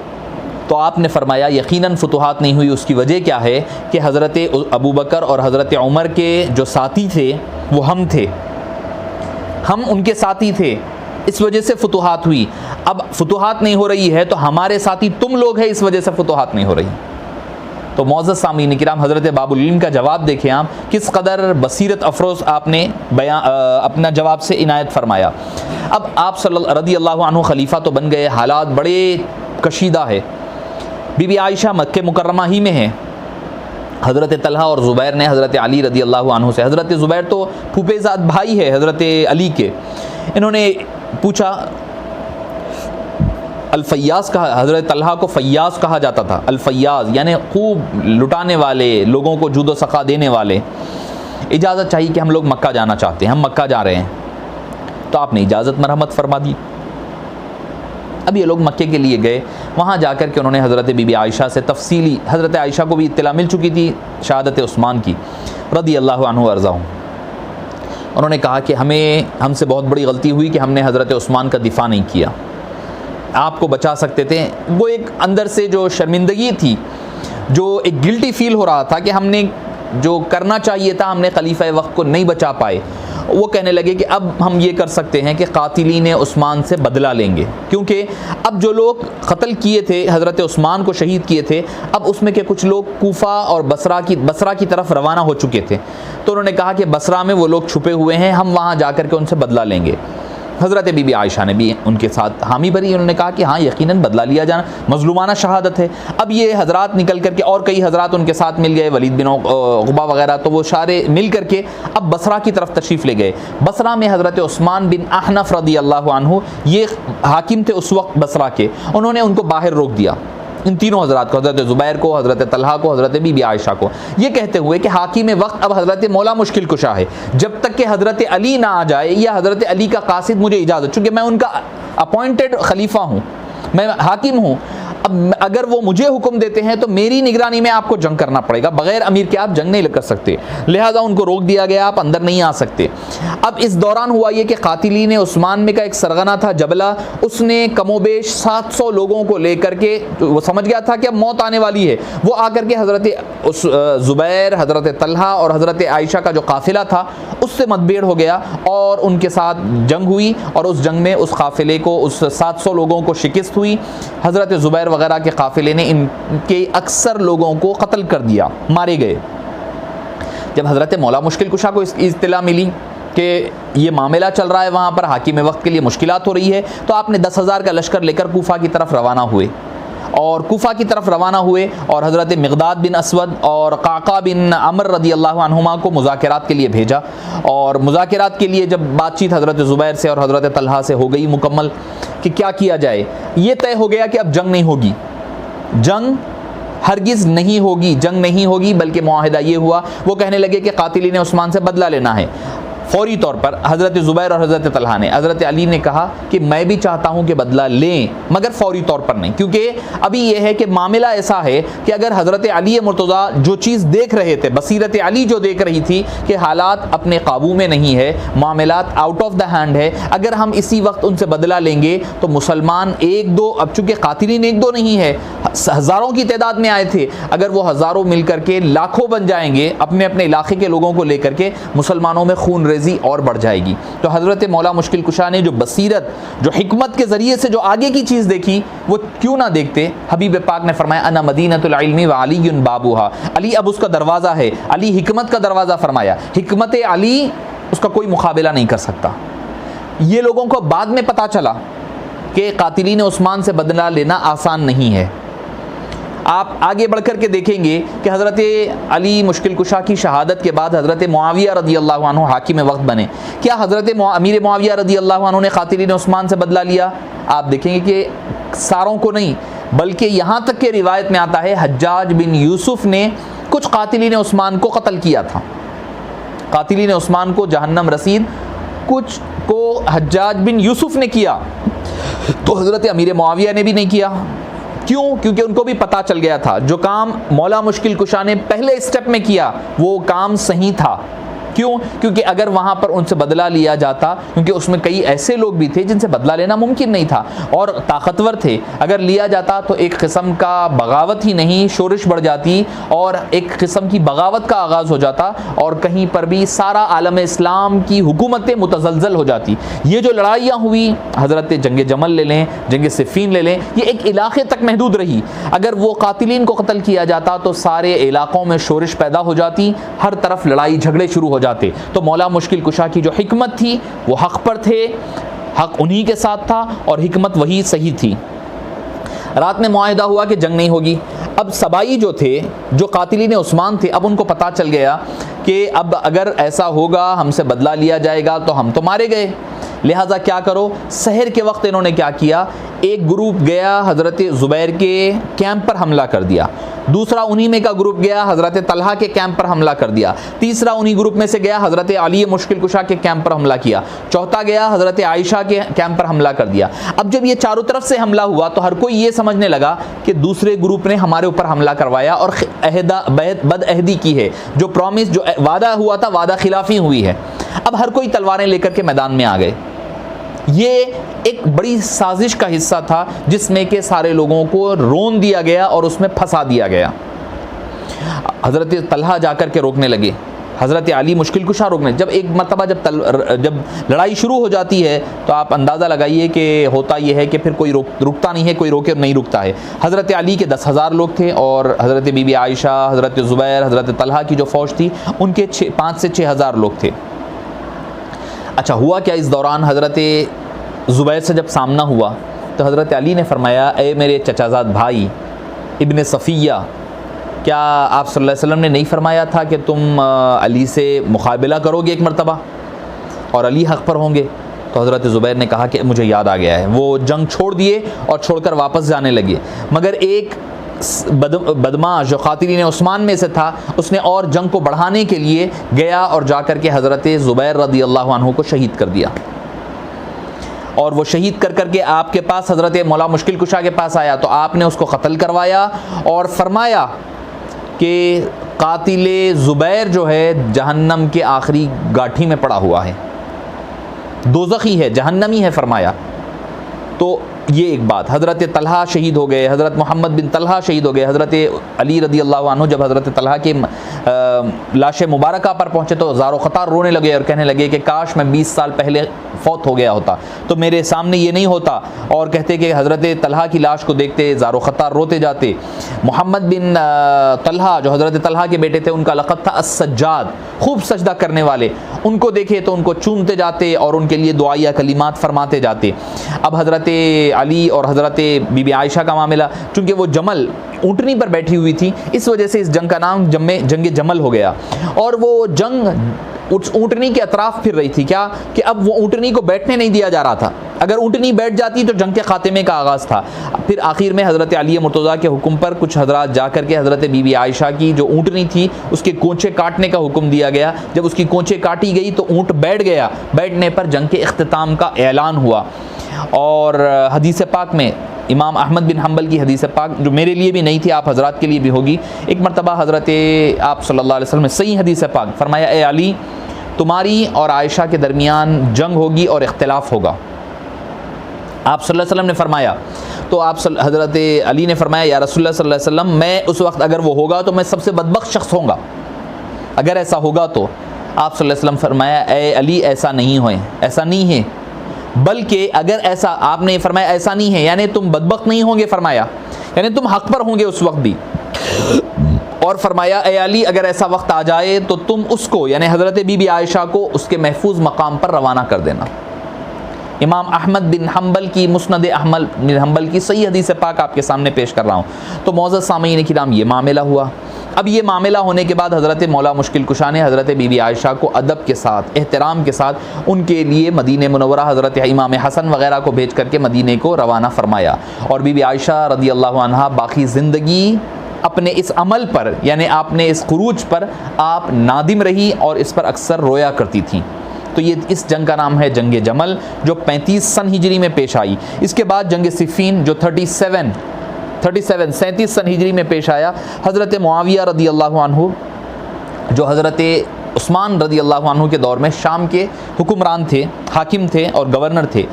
تو آپ نے فرمایا یقیناً فتوحات نہیں ہوئی، اس کی وجہ کیا ہے کہ حضرت ابو بکر اور حضرت عمر کے جو ساتھی تھے وہ ہم تھے، ہم ان کے ساتھی تھے، اس وجہ سے فتوحات ہوئی۔ اب فتوحات نہیں ہو رہی ہے تو ہمارے ساتھی تم لوگ ہیں، اس وجہ سے فتوحات نہیں ہو رہی۔ تو معزز سامعین کرام، حضرت باب العلم کا جواب دیکھیں آپ، کس قدر بصیرت افروز آپ نے اپنا جواب سے عنایت فرمایا۔ اب آپ رضی اللہ عنہ خلیفہ تو بن گئے، حالات بڑے کشیدہ ہے۔ بی بی عائشہ مکہ مکرمہ ہی میں ہے، حضرت طلحہ اور زبیر نے حضرت علی رضی اللہ عنہ سے، حضرت زبیر تو پھوپھے زاد بھائی ہے حضرت علی کے، انہوں نے پوچھا، الفیاض کہا، حضرت طلحہ کو فیاض کہا جاتا تھا، الفیاض یعنی خوب لٹانے والے، لوگوں کو جود و سخا دینے والے، اجازت چاہیے کہ ہم لوگ مکہ جانا چاہتے ہیں، ہم مکہ جا رہے ہیں۔ تو آپ نے اجازت مرحمت فرما دی۔ اب یہ لوگ مکے کے لیے گئے، وہاں جا کر کے انہوں نے حضرت بی بی عائشہ سے تفصیلی، حضرت عائشہ کو بھی اطلاع مل چکی تھی شہادت عثمان کی رضی اللہ عنہ ارضاہ، انہوں نے کہا کہ ہم سے بہت بڑی غلطی ہوئی کہ ہم نے حضرت عثمان کا دفاع نہیں کیا، آپ کو بچا سکتے تھے۔ وہ ایک اندر سے جو شرمندگی تھی، جو ایک گلٹی فیل ہو رہا تھا کہ ہم نے جو کرنا چاہیے تھا ہم نے خلیفہ وقت کو نہیں بچا پائے، وہ کہنے لگے کہ اب ہم یہ کر سکتے ہیں کہ قاتلین عثمان سے بدلہ لیں گے، کیونکہ اب جو لوگ قتل کیے تھے، حضرت عثمان کو شہید کیے تھے، اب اس میں کہ کچھ لوگ کوفہ اور بصرہ کی طرف روانہ ہو چکے تھے، تو انہوں نے کہا کہ بصرہ میں وہ لوگ چھپے ہوئے ہیں، ہم وہاں جا کر کے ان سے بدلہ لیں گے۔ حضرت بی بی عائشہ نے بھی ان کے ساتھ حامی بھری، انہوں نے کہا کہ ہاں یقیناً بدلہ لیا جانا، مظلومانہ شہادت ہے۔ اب یہ حضرات نکل کر کے، اور کئی حضرات ان کے ساتھ مل گئے، ولید بن عقبہ وغیرہ، تو وہ سارے مل کر کے اب بصرہ کی طرف تشریف لے گئے۔ بصرہ میں حضرت عثمان بن احنف رضی اللہ عنہ یہ حاکم تھے اس وقت بصرہ کے، انہوں نے ان کو باہر روک دیا، ان تینوں حضرات کو، حضرت زبیر کو، حضرت طلحہ کو، حضرت بی بی عائشہ کو، یہ کہتے ہوئے کہ حاکم وقت اب حضرت مولا مشکل کشا ہے، جب تک کہ حضرت علی نہ آ جائے یا حضرت علی کا قاصد مجھے اجازت، چونکہ میں ان کا اپوائنٹڈ خلیفہ ہوں، میں حاکم ہوں، اب اگر وہ مجھے حکم دیتے ہیں تو میری نگرانی میں آپ کو جنگ کرنا پڑے گا، بغیر امیر کے آپ جنگ نہیں کر سکتے، لہٰذا ان کو روک دیا گیا، آپ اندر نہیں آ سکتے۔ اب اس دوران ہوا یہ کہ قاتلین عثمان میں کا ایک سرغنہ تھا جبلہ، اس نے کم و بیش 700 لوگوں کو لے کر کے، وہ سمجھ گیا تھا کہ اب موت آنے والی ہے، وہ آ کر کے حضرت زبیر، حضرت طلحہ اور حضرت عائشہ کا جو قافلہ تھا اس سے مدبھیڑ ہو گیا اور ان کے ساتھ جنگ ہوئی، اور اس جنگ میں اس قافلے کو، اس 700 لوگوں کو شکست ہوئی۔ حضرت زبیر وغیرہ کے قافلے نے ان کے اکثر لوگوں کو قتل کر دیا، مارے گئے۔ جب حضرت مولا مشکل کشا کو اس اطلاع ملی کہ یہ معاملہ چل رہا ہے وہاں پر، حاکم وقت کے لیے مشکلات ہو رہی ہے، تو آپ نے 10,000 کا لشکر لے کر کوفہ کی طرف روانہ ہوئے، اور کوفہ کی طرف روانہ ہوئے اور حضرت مقداد بن اسود اور قعقاع بن عمر رضی اللہ عنہما کو مذاکرات کے لیے بھیجا، اور مذاکرات کے لیے جب بات چیت حضرت زبیر سے اور حضرت طلحہ سے ہو گئی مکمل کہ کیا کیا جائے، یہ طے ہو گیا کہ اب جنگ نہیں ہوگی، جنگ ہرگز نہیں ہوگی، جنگ نہیں ہوگی، بلکہ معاہدہ یہ ہوا، وہ کہنے لگے کہ قاتلین عثمان سے بدلہ لینا ہے۔ فوری طور پر حضرت زبیر اور حضرت طلحہ نے، حضرت علی نے کہا کہ میں بھی چاہتا ہوں کہ بدلہ لیں مگر فوری طور پر نہیں، کیونکہ ابھی یہ ہے کہ معاملہ ایسا ہے کہ اگر حضرت علی مرتضیٰ جو چیز دیکھ رہے تھے، بصیرت علی جو دیکھ رہی تھی کہ حالات اپنے قابو میں نہیں ہے، معاملات آؤٹ آف دا ہینڈ ہے، اگر ہم اسی وقت ان سے بدلہ لیں گے تو مسلمان ایک دو، اب چونکہ قاتلین ایک دو نہیں ہے، ہزاروں کی تعداد میں آئے تھے، اگر وہ ہزاروں مل کر کے لاکھوں بن جائیں گے اپنے اپنے علاقے کے لوگوں کو لے کر کے، مسلمانوں میں خون ریزی اور بڑھ جائے گی۔ تو حضرت مولا مشکل کشا نے جو بصیرت، جو حکمت کے ذریعے سے جو آگے کی چیز دیکھی، وہ کیوں نہ دیکھتے؟ حبیب پاک نے فرمایا انا مدینۃ العلم وعلی بابوہا، علی اب اس کا دروازہ ہے، علی حکمت کا دروازہ فرمایا، حکمت علی اس کا کوئی مقابلہ نہیں کر سکتا۔ یہ لوگوں کو بعد میں پتا چلا کہ قاتلین عثمان سے بدلہ لینا آسان نہیں ہے۔ آپ آگے بڑھ کر کے دیکھیں گے کہ حضرت علی مشکل کشا کی شہادت کے بعد حضرت معاویہ رضی اللہ عنہ حاکم وقت بنے، کیا حضرت امیر معاویہ رضی اللہ عنہ نے قاتلین عثمان سے بدلہ لیا؟ آپ دیکھیں گے کہ ساروں کو نہیں، بلکہ یہاں تک کہ روایت میں آتا ہے حجاج بن یوسف نے کچھ قاتلین عثمان کو قتل کیا تھا، قاتلین عثمان کو جہنم رسید کچھ کو حجاج بن یوسف نے کیا، تو حضرت امیر معاویہ نے بھی نہیں کیا۔ کیوں؟ کیونکہ ان کو بھی پتا چل گیا تھا جو کام مولا مشکل کشا نے پہلے اسٹیپ میں کیا وہ کام صحیح تھا۔ کیوں؟ کیونکہ اگر وہاں پر ان سے بدلہ لیا جاتا، کیونکہ اس میں کئی ایسے لوگ بھی تھے جن سے بدلہ لینا ممکن نہیں تھا اور طاقتور تھے، اگر لیا جاتا تو ایک قسم کا بغاوت ہی نہیں، شورش بڑھ جاتی اور ایک قسم کی بغاوت کا آغاز ہو جاتا اور کہیں پر بھی سارا عالم اسلام کی حکومتیں متزلزل ہو جاتی۔ یہ جو لڑائیاں ہوئی، حضرت جنگ جمل لے لیں، جنگ صفین لے لیں، یہ ایک علاقے تک محدود رہی، اگر وہ قاتلین کو قتل کیا جاتا تو سارے علاقوں میں شورش پیدا ہو جاتی، ہر طرف لڑائی جھگڑے شروع ہو جاتے۔ تو مولا مشکل کشا کی جو حکمت تھی وہ حق پر تھے، حق انہی کے ساتھ تھا اور حکمت وہی صحیح تھی۔ رات میں معاہدہ ہوا کہ جنگ نہیں ہوگی۔ اب سبائی جو تھے، جو قاتلین عثمان تھے، اب ان کو پتا چل گیا کہ اب اگر ایسا ہوگا ہم سے بدلہ لیا جائے گا تو ہم تو مارے گئے، لہٰذا کیا کرو، سحر کے وقت انہوں نے کیا کیا، ایک گروپ گیا حضرت زبیر کے کیمپ پر حملہ کر دیا، دوسرا انہی میں کا گروپ گیا حضرت طلحہ کے کیمپ پر حملہ کر دیا، تیسرا انہی گروپ میں سے گیا حضرت علی مشکل کشا کے کیمپ پر حملہ کیا، چوتھا گیا حضرت عائشہ کے کیمپ پر حملہ کر دیا۔ اب جب یہ چاروں طرف سے حملہ ہوا تو ہر کوئی یہ سمجھنے لگا کہ دوسرے گروپ نے ہمارے اوپر حملہ کروایا اور بد عہدی کی ہے، جو پرومس، جو وعدہ ہوا تھا، وعدہ خلافی ہوئی ہے۔ اب ہر کوئی تلواریں لے کر کے میدان میں آ گئے۔ یہ ایک بڑی سازش کا حصہ تھا جس میں کہ سارے لوگوں کو رون دیا گیا اور اس میں پھنسا دیا گیا۔ حضرت طلحہ جا کر کے روکنے لگے، حضرت علی مشکل کشا روکنے، جب ایک مرتبہ جب لڑائی شروع ہو جاتی ہے تو آپ اندازہ لگائیے کہ ہوتا یہ ہے کہ پھر کوئی رکتا نہیں ہے، کوئی روکے نہیں رکتا ہے۔ حضرت علی کے 10,000 لوگ تھے اور حضرت بی بی عائشہ، حضرت زبیر، حضرت طلحہ کی جو فوج تھی ان کے 5 سے 6,000 لوگ تھے۔ اچھا ہوا کیا، اس دوران حضرت زبیر سے جب سامنا ہوا تو حضرت علی نے فرمایا اے میرے چچا زاد بھائی ابن صفیہ، کیا آپ صلی اللہ علیہ وسلم نے نہیں فرمایا تھا کہ تم علی سے مقابلہ کرو گے ایک مرتبہ اور علی حق پر ہوں گے؟ تو حضرت زبیر نے کہا کہ مجھے یاد آ گیا ہے، وہ جنگ چھوڑ دیے اور چھوڑ کر واپس جانے لگے، مگر ایک بدماش جو قاتلین عثمان میں سے تھا اس نے اور جنگ کو بڑھانے کے لیے گیا اور جا کر کے حضرت زبیر رضی اللہ عنہ کو شہید کر دیا۔ اور وہ شہید کر کر کے آپ کے پاس حضرت مولا مشکل کشا کے پاس آیا تو آپ نے اس کو قتل کروایا اور فرمایا کہ قاتل زبیر جو ہے جہنم کے آخری گاٹھی میں پڑا ہوا ہے، دوزخی ہے، جہنمی ہے فرمایا۔ تو یہ ایک بات۔ حضرت طلحہ شہید ہو گئے، حضرت محمد بن طلحہ شہید ہو گئے۔ حضرت علی رضی اللہ عنہ جب حضرت طلحہ کی لاش مبارکہ پر پہنچے تو زار و خطار رونے لگے اور کہنے لگے کہ کاش میں 20 سال پہلے فوت ہو گیا ہوتا تو میرے سامنے یہ نہیں ہوتا، اور کہتے کہ حضرت طلحہ کی لاش کو دیکھتے زار و خطار روتے جاتے۔ محمد بن طلحہ جو حضرت طلحہ کے بیٹے تھے، ان کا لقب تھا السجاد، خوب سجدہ کرنے والے، ان کو دیکھے تو ان کو چومتے جاتے اور ان کے لیے دعائیہ کلمات فرماتے جاتے۔ اب حضرت علی اور حضرت بی بی عائشہ کا معاملہ، چونکہ وہ جمل اونٹنی پر بیٹھی ہوئی تھی، اس وجہ سے اس جنگ کا نام جنگ جمل ہو گیا، اور وہ جنگ اونٹنی کے اطراف پھر رہی تھی، کیا کہ اب وہ اونٹنی کو بیٹھنے نہیں دیا جا رہا تھا، اگر اونٹنی بیٹھ جاتی تو جنگ کے خاتمے کا آغاز تھا۔ پھر آخر میں حضرت علی مرتضیٰ کے حکم پر کچھ حضرات جا کر کے حضرت بی بی عائشہ کی جو اونٹنی تھی اس کے کونچے کاٹنے کا حکم دیا گیا۔ جب اس کی کونچے کاٹی گئی تو اونٹ بیٹھ گیا، بیٹھنے پر جنگ کے اختتام کا اعلان ہوا۔ اور حدیث پاک میں امام احمد بن حنبل کی حدیث پاک، جو میرے لیے بھی نہیں تھی، آپ حضرات کے لیے بھی ہوگی، ایک مرتبہ حضرت آپ صلی اللہ علیہ وسلم نے صحیح حدیث پاک فرمایا، اے علی تمہاری اور عائشہ کے درمیان جنگ ہوگی اور اختلاف ہوگا۔ آپ صلی اللہ علیہ وسلم نے فرمایا تو حضرت علی نے فرمایا، یا رسول اللہ صلی اللہ علیہ وسلم میں اس وقت اگر وہ ہوگا تو میں سب سے بدبخت شخص ہوں گا اگر ایسا ہوگا تو۔ آپ صلی اللہ علیہ وسلم فرمایا، اے علی ایسا نہیں ہے، بلکہ اگر ایسا، آپ نے فرمایا ایسا نہیں ہے یعنی تم بدبخت نہیں ہوں گے، فرمایا یعنی تم حق پر ہوں گے اس وقت بھی، اور فرمایا اے علی اگر ایسا وقت آ جائے تو تم اس کو یعنی حضرت بی بی عائشہ کو اس کے محفوظ مقام پر روانہ کر دینا۔ امام احمد بن حنبل کی مسند احمد بن حنبل کی صحیح حدیث پاک آپ کے سامنے پیش کر رہا ہوں۔ تو معزز سامعین کرام یہ معاملہ ہوا۔ اب یہ معاملہ ہونے کے بعد حضرت مولا مشکل کشا نے حضرت بی بی عائشہ کو ادب کے ساتھ، احترام کے ساتھ ان کے لیے مدینہ منورہ حضرت امام حسن وغیرہ کو بھیج کر کے مدینے کو روانہ فرمایا، اور بی بی عائشہ رضی اللہ عنہا باقی زندگی اپنے اس عمل پر یعنی آپ نے اس خروج پر آپ نادم رہی اور اس پر اکثر رویا کرتی تھیں۔ تو یہ اس جنگ کا نام ہے جنگ جمل، جو 35 سن ہجری میں پیش آئی۔ اس کے بعد جنگ صفین جو 37 سن ہجری میں پیش آیا۔ حضرت معاویہ رضی اللہ عنہ جو حضرت عثمان رضی اللہ عنہ کے دور میں شام کے حکمران تھے، حاکم تھے اور گورنر تھے،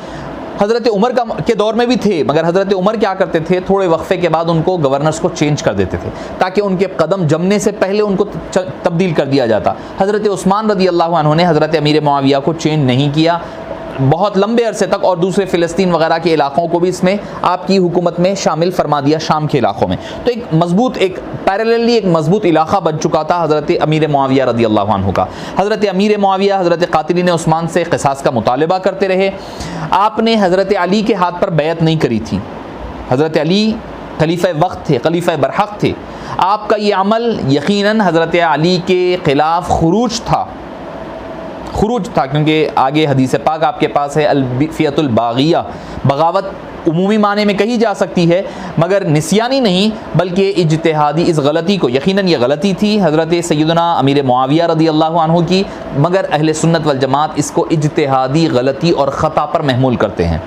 حضرت عمر کے دور میں بھی تھے، مگر حضرت عمر کیا کرتے تھے، تھوڑے وقفے کے بعد ان کو گورنرز کو چینج کر دیتے تھے تاکہ ان کے قدم جمنے سے پہلے ان کو تبدیل کر دیا جاتا۔ حضرت عثمان رضی اللہ عنہ نے حضرت امیر معاویہ کو چینج نہیں کیا بہت لمبے عرصے تک، اور دوسرے فلسطین وغیرہ کے علاقوں کو بھی اس میں آپ کی حکومت میں شامل فرما دیا، شام کے علاقوں میں۔ تو ایک پیرللی ایک مضبوط علاقہ بن چکا تھا حضرت امیر معاویہ رضی اللہ عنہ کا۔ حضرت امیر معاویہ حضرت قاتلین عثمان سے قصاص کا مطالبہ کرتے رہے۔ آپ نے حضرت علی کے ہاتھ پر بیعت نہیں کری تھی۔ حضرت علی خلیفہ وقت تھے، خلیفہ برحق تھے۔ آپ کا یہ عمل یقیناً حضرت علی کے خلاف خروج تھا، کیونکہ آگے حدیث پاک آپ کے پاس ہے، الفیۃ الباغیہ، بغاوت عمومی معنی میں کہی جا سکتی ہے مگر نسیانی نہیں بلکہ اجتہادی۔ اس غلطی کو یقیناً یہ غلطی تھی حضرت سیدنا امیر معاویہ رضی اللہ عنہ کی، مگر اہل سنت والجماعت اس کو اجتہادی غلطی اور خطا پر محمول کرتے ہیں،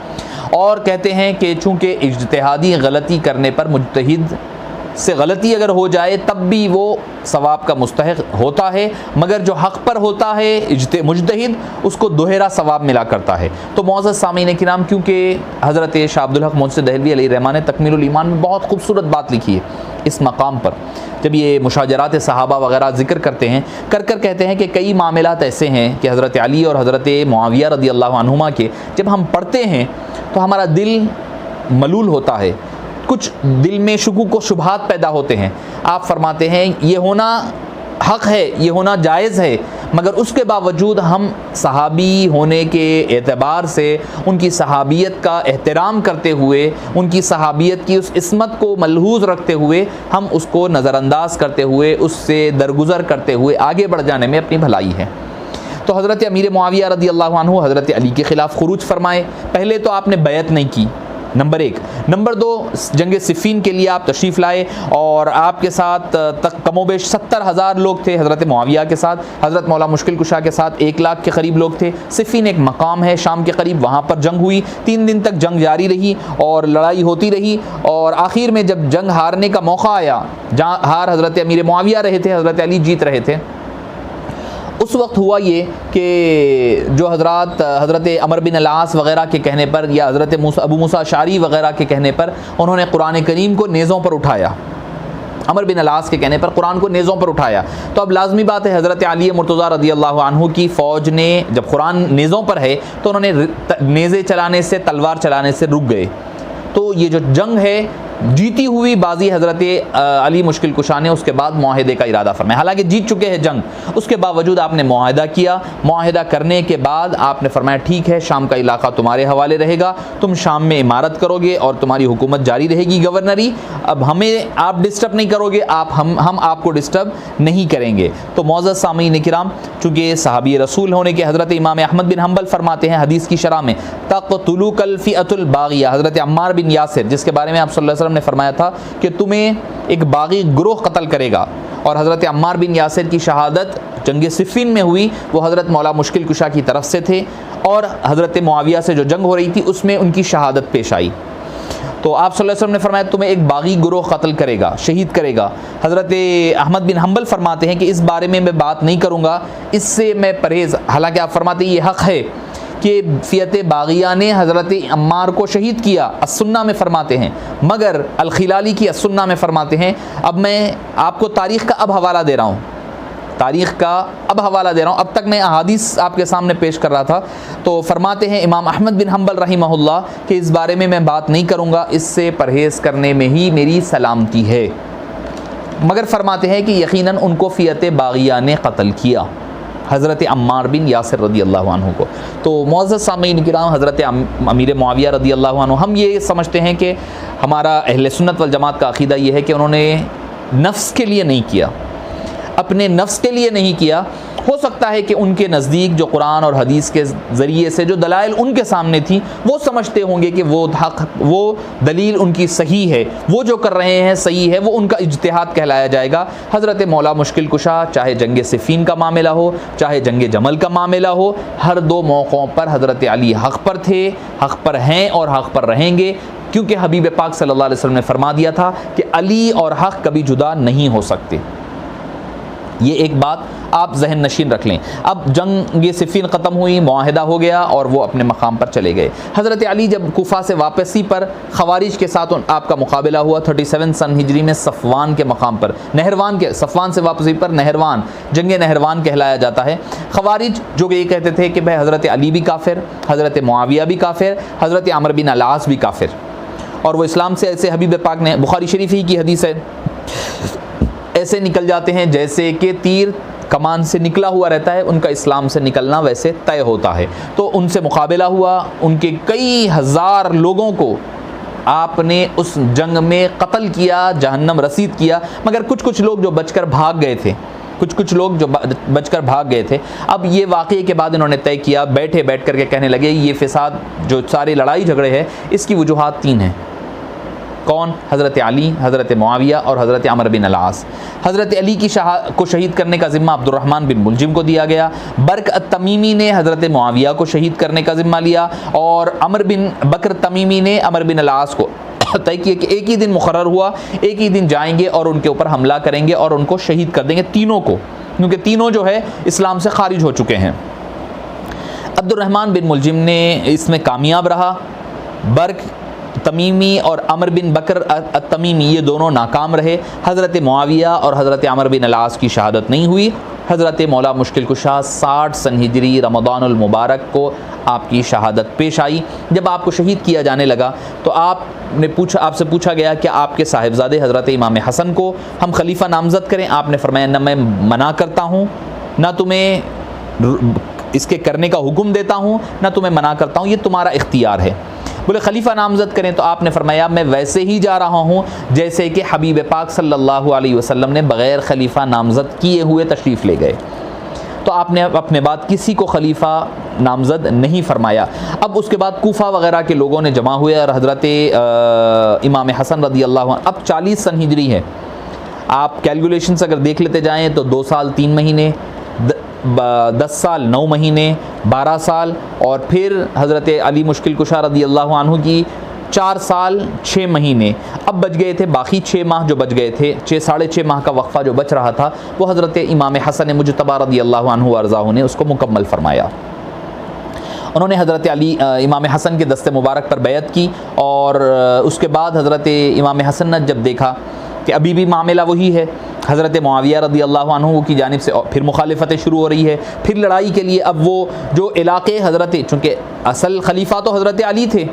اور کہتے ہیں کہ چونکہ اجتہادی غلطی کرنے پر مجتہد سے غلطی اگر ہو جائے تب بھی وہ ثواب کا مستحق ہوتا ہے، مگر جو حق پر ہوتا ہے مجتہد اس کو دوہرا ثواب ملا کرتا ہے۔ تو معزز سامعین کرام، کیونکہ حضرت شاہ عبدالحق محسن دہلوی علیہ الرحمہ نے تکمیل الایمان میں بہت خوبصورت بات لکھی ہے اس مقام پر، جب یہ مشاجرات صحابہ وغیرہ ذکر کرتے ہیں، کہتے ہیں کہ کئی معاملات ایسے ہیں کہ حضرت علی اور حضرت معاویہ رضی اللہ عنہما کے جب ہم پڑھتے ہیں تو ہمارا دل ملول ہوتا ہے، کچھ دل میں شکوک و شبہات پیدا ہوتے ہیں۔ آپ فرماتے ہیں یہ ہونا حق ہے، یہ ہونا جائز ہے، مگر اس کے باوجود ہم صحابی ہونے کے اعتبار سے ان کی صحابیت کا احترام کرتے ہوئے، ان کی صحابیت کی اس عصمت کو ملحوظ رکھتے ہوئے، ہم اس کو نظر انداز کرتے ہوئے، اس سے درگزر کرتے ہوئے آگے بڑھ جانے میں اپنی بھلائی ہے۔ تو حضرت امیر معاویہ رضی اللہ عنہ حضرت علی کے خلاف خروج فرمائے۔ پہلے تو آپ نے بیعت نہیں کی، نمبر 1۔ نمبر 2، جنگ صفین کے لیے آپ تشریف لائے اور آپ کے ساتھ کم و بیش 70,000 لوگ تھے حضرت معاویہ کے ساتھ، حضرت مولا مشکل کشا کے ساتھ 1 لاکھ کے قریب لوگ تھے۔ صفین ایک مقام ہے شام کے قریب، وہاں پر جنگ ہوئی، 3 دن تک جنگ جاری رہی اور لڑائی ہوتی رہی، اور آخر میں جب جنگ ہارنے کا موقع آیا، جہاں ہار حضرت امیر معاویہ رہے تھے، حضرت علی جیت رہے تھے، اس وقت ہوا یہ کہ جو حضرت عمر بن العاص وغیرہ کے کہنے پر یا حضرت ابو موسیٰ اشعری وغیرہ کے کہنے پر انہوں نے قرآن کریم کو نیزوں پر اٹھایا، عمر بن العاص کے کہنے پر قرآن کو نیزوں پر اٹھایا۔ تو اب لازمی بات ہے حضرت علی مرتضیٰ رضی اللہ عنہ کی فوج نے جب قرآن نیزوں پر ہے تو انہوں نے نیزے چلانے سے، تلوار چلانے سے رک گئے۔ تو یہ جو جنگ ہے جیتی ہوئی بازی حضرت علی مشکل کشا نے اس کے بعد معاہدے کا ارادہ فرمایا، حالانکہ جیت چکے ہیں جنگ، اس کے باوجود آپ نے معاہدہ کیا۔ معاہدہ کرنے کے بعد آپ نے فرمایا ٹھیک ہے، شام کا علاقہ تمہارے حوالے رہے گا، تم شام میں عمارت کرو گے اور تمہاری حکومت جاری رہے گی گورنری، اب ہمیں آپ ڈسٹرب نہیں کرو گے، ہم آپ کو ڈسٹرب نہیں کریں گے۔ تو معزز سامعین کرام، چونکہ صحابی رسول ہونے کے حضرت امام احمد بن حنبل فرماتے ہیں حدیث کی شرح میں تقتلوک الفئۃ الباغیہ، حضرت عمار بن یاسر جس کے بارے میں آپ صلی اللہ علیہ وسلم نے فرمایا تھا کہ تمہیں ایک باغی گروہ قتل کرے گا، اور حضرت عمار بن یاسر کی شہادت جنگ صفین میں ہوئی، وہ حضرت مولا مشکل کشا کی طرف سے تھے، اور حضرت معاویہ سے جو جنگ ہو رہی تھی اس میں ان کی شہادت پیش آئی۔ تو آپ صلی اللہ علیہ وسلم نے فرمایا تمہیں ایک باغی گروہ قتل کرے گا، شہید کرے گا۔ حضرت احمد بن حنبل فرماتے ہیں کہ اس بارے میں بات نہیں کروں گا، اس سے میں پرہیز، حالانکہ آپ فرماتے ہیں یہ حق ہے کہ فئت باغیہ نے حضرت عمار کو شہید کیا، السنہ میں فرماتے ہیں، مگر الخلالی کی السنہ میں فرماتے ہیں، اب میں آپ کو تاریخ کا اب حوالہ دے رہا ہوں، اب تک میں احادیث آپ کے سامنے پیش کر رہا تھا۔ تو فرماتے ہیں امام احمد بن حنبل رحمہ اللہ کہ اس بارے میں بات نہیں کروں گا، اس سے پرہیز کرنے میں ہی میری سلامتی ہے، مگر فرماتے ہیں کہ یقیناً ان کو فئت باغیہ نے قتل کیا، حضرت عمار بن یاسر رضی اللہ عنہ کو۔ تو معزز سامعین کرام، حضرت امیر معاویہ رضی اللہ عنہ، ہم یہ سمجھتے ہیں کہ ہمارا اہل سنت والجماعت کا عقیدہ یہ ہے کہ انہوں نے نفس کے لیے نہیں کیا، اپنے نفس کے لیے نہیں کیا۔ ہو سکتا ہے کہ ان کے نزدیک جو قرآن اور حدیث کے ذریعے سے جو دلائل ان کے سامنے تھی وہ سمجھتے ہوں گے کہ وہ حق، وہ دلیل ان کی صحیح ہے، وہ جو کر رہے ہیں صحیح ہے، وہ ان کا اجتہاد کہلایا جائے گا۔ حضرت مولا مشکل کشا چاہے جنگ صفین کا معاملہ ہو، چاہے جنگ جمل کا معاملہ ہو، ہر دو موقعوں پر حضرت علی حق پر تھے، حق پر ہیں اور حق پر رہیں گے، کیونکہ حبیب پاک صلی اللہ علیہ وسلم نے فرما دیا تھا کہ علی اور حق کبھی جدا نہیں ہو سکتے۔ یہ ایک بات آپ ذہن نشین رکھ لیں۔ اب جنگ صفین ختم ہوئی، معاہدہ ہو گیا اور وہ اپنے مقام پر چلے گئے۔ حضرت علی جب کوفہ سے واپسی پر خوارج کے ساتھ آپ کا مقابلہ ہوا 37 سن ہجری میں صفوان کے مقام پر، نہروان کے، صفوان سے واپسی پر نہروان، جنگ نہروان کہلایا جاتا ہے۔ خوارج جو کہ یہ کہتے تھے کہ بھائی حضرت علی بھی کافر، حضرت معاویہ بھی کافر، حضرت عمر بن العاص بھی کافر، اور وہ اسلام سے ایسے حبیب پاک نے، بخاری شریف ہی کی حدیث ہے، ایسے نکل جاتے ہیں جیسے کہ تیر کمان سے نکلا ہوا رہتا ہے، ان کا اسلام سے نکلنا ویسے طے ہوتا ہے۔ تو ان سے مقابلہ ہوا، ان کے کئی ہزار لوگوں کو آپ نے اس جنگ میں قتل کیا، جہنم رسید کیا، مگر کچھ لوگ جو بچ کر بھاگ گئے تھے، اب یہ واقعے کے بعد انہوں نے طے کیا، بیٹھ کر کے کہنے لگے یہ فساد جو سارے لڑائی جھگڑے ہیں اس کی وجوہات 3 ہیں۔ کون؟ حضرت علی، حضرت معاویہ اور حضرت عمر بن العاص۔ حضرت علی کو شہید کرنے کا ذمہ عبد الرحمن بن ملجم کو دیا گیا، برق التمیمی نے حضرت معاویہ کو شہید کرنے کا ذمہ لیا، اور عمر بن بکر تمیمی نے عمر بن العاص کو طے کیا کہ ایک ہی دن مقرر ہوا، ایک ہی دن جائیں گے اور ان کے اوپر حملہ کریں گے اور ان کو شہید کر دیں گے، تینوں کو، کیونکہ تینوں جو ہے اسلام سے خارج ہو چکے ہیں۔ عبد الرحمن بن ملجم نے اس میں کامیاب رہا، برق تمیمی اور عمر بن بکر التمیمی یہ دونوں ناکام رہے۔ حضرت معاویہ اور حضرت عمر بن العاص کی شہادت نہیں ہوئی۔ حضرت مولا مشکل کشا 60 سن ہجری رمضان المبارک کو آپ کی شہادت پیش آئی۔ جب آپ کو شہید کیا جانے لگا تو آپ سے پوچھا گیا کہ آپ کے صاحبزادے حضرت امام حسن کو ہم خلیفہ نامزد کریں؟ آپ نے فرمایا نہ میں منع کرتا ہوں، نہ تمہیں اس کے کرنے کا حکم دیتا ہوں، نہ تمہیں منع کرتا ہوں، یہ تمہارا اختیار ہے۔ بولے خلیفہ نامزد کریں؟ تو آپ نے فرمایا میں ویسے ہی جا رہا ہوں جیسے کہ حبیب پاک صلی اللہ علیہ وسلم نے بغیر خلیفہ نامزد کیے ہوئے تشریف لے گئے۔ تو آپ نے اپنے بعد کسی کو خلیفہ نامزد نہیں فرمایا۔ اب اس کے بعد کوفہ وغیرہ کے لوگوں نے جمع ہوئے اور حضرت امام حسن رضی اللہ عنہ، اب 40 سن ہجری ہے، آپ کیلکولیشنز اگر دیکھ لیتے جائیں تو 2 سال 3 مہینے، 10 سال 9 مہینے، 12 سال، اور پھر حضرت علی مشکل کشا رضی اللہ عنہ کی 4 سال 6 مہینے، اب بچ گئے تھے باقی 6 ماہ جو بچ گئے تھے، 6.5 ماہ کا وقفہ جو بچ رہا تھا، وہ حضرت امام حسن مجتبی رضی اللہ عنہ وارضاہ نے اس کو مکمل فرمایا۔ انہوں نے حضرت علی امام حسن کے دست مبارک پر بیعت کی، اور اس کے بعد حضرت امام حسن نے جب دیکھا کہ ابھی بھی معاملہ وہی ہے، حضرت معاویہ رضی اللہ عنہ کی جانب سے پھر مخالفتیں شروع ہو رہی ہے، پھر لڑائی کے لیے اب وہ جو علاقے حضرت، چونکہ اصل خلیفہ تو حضرت علی تھے،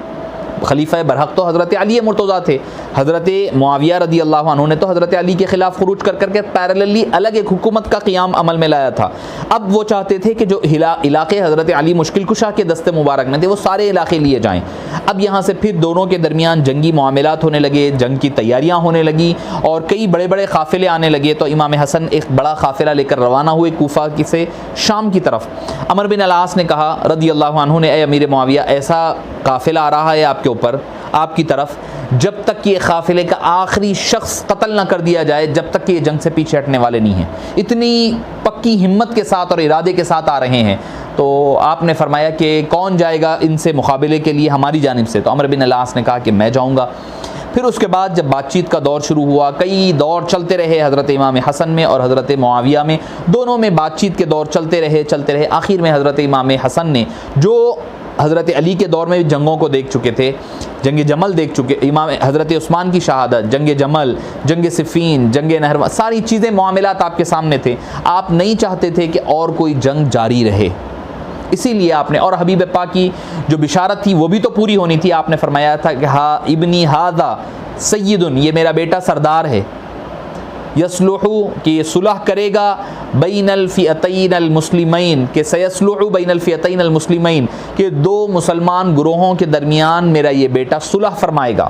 خلیفہ برحق تو حضرت علی مرتضیٰ تھے، حضرت معاویہ رضی اللہ عنہ نے تو حضرت علی کے خلاف خروج کر کر کے پیرللی الگ ایک حکومت کا قیام عمل میں لایا تھا۔ اب وہ چاہتے تھے کہ جو علاقے حضرت علی مشکل کشا کے دست مبارک میں تھے وہ سارے علاقے لیے جائیں۔ اب یہاں سے پھر دونوں کے درمیان جنگی معاملات ہونے لگے، جنگ کی تیاریاں ہونے لگی، اور کئی بڑے بڑے قافلے آنے لگے۔ تو امام حسن ایک بڑا قافلہ لے کر روانہ ہوئے کوفہ سے شام کی طرف۔ عمر بن العاص نے کہا رضی اللہ عنہ نے، اے امیر معاویہ، ایسا قافلہ آ رہا ہے آپ کے اوپر، آپ کی طرف، جب تک کہ یہ قافلے کا آخری شخص قتل نہ کر دیا جائے، جب تک کہ یہ جنگ سے پیچھے ہٹنے والے نہیں ہیں۔ اتنی پکی ہمت کے ساتھ اور ارادے کے ساتھ آ رہے ہیں۔ تو آپ نے فرمایا کہ کون جائے گا ان سے مقابلے کے لیے ہماری جانب سے؟ تو عمر بن العاص نے کہا کہ میں جاؤں گا۔ پھر اس کے بعد جب بات چیت کا دور شروع ہوا، کئی دور چلتے رہے حضرت امام حسن میں اور حضرت معاویہ میں، دونوں میں بات چیت کے دور چلتے رہے۔ آخر میں حضرت امام حسن نے، جو حضرت علی کے دور میں بھی جنگوں کو دیکھ چکے تھے، جنگ جمل دیکھ چکے، امام حضرت عثمان کی شہادت، جنگ جمل، جنگ صفین، جنگ نہروان، ساری چیزیں معاملات آپ کے سامنے تھے، آپ نہیں چاہتے تھے کہ اور کوئی جنگ جاری رہے، اسی لیے آپ نے، اور حبیب پاک کی جو بشارت تھی وہ بھی تو پوری ہونی تھی۔ آپ نے فرمایا تھا کہ ہا ابنی ھذا سید، یہ میرا بیٹا سردار ہے، یصلح، کہ یہ صلح کرے گا، بین الفئتین المسلمین، کہ سیصلح بین الفئتین المسلمین، کہ 2 مسلمان گروہوں کے درمیان میرا یہ بیٹا صلح فرمائے گا۔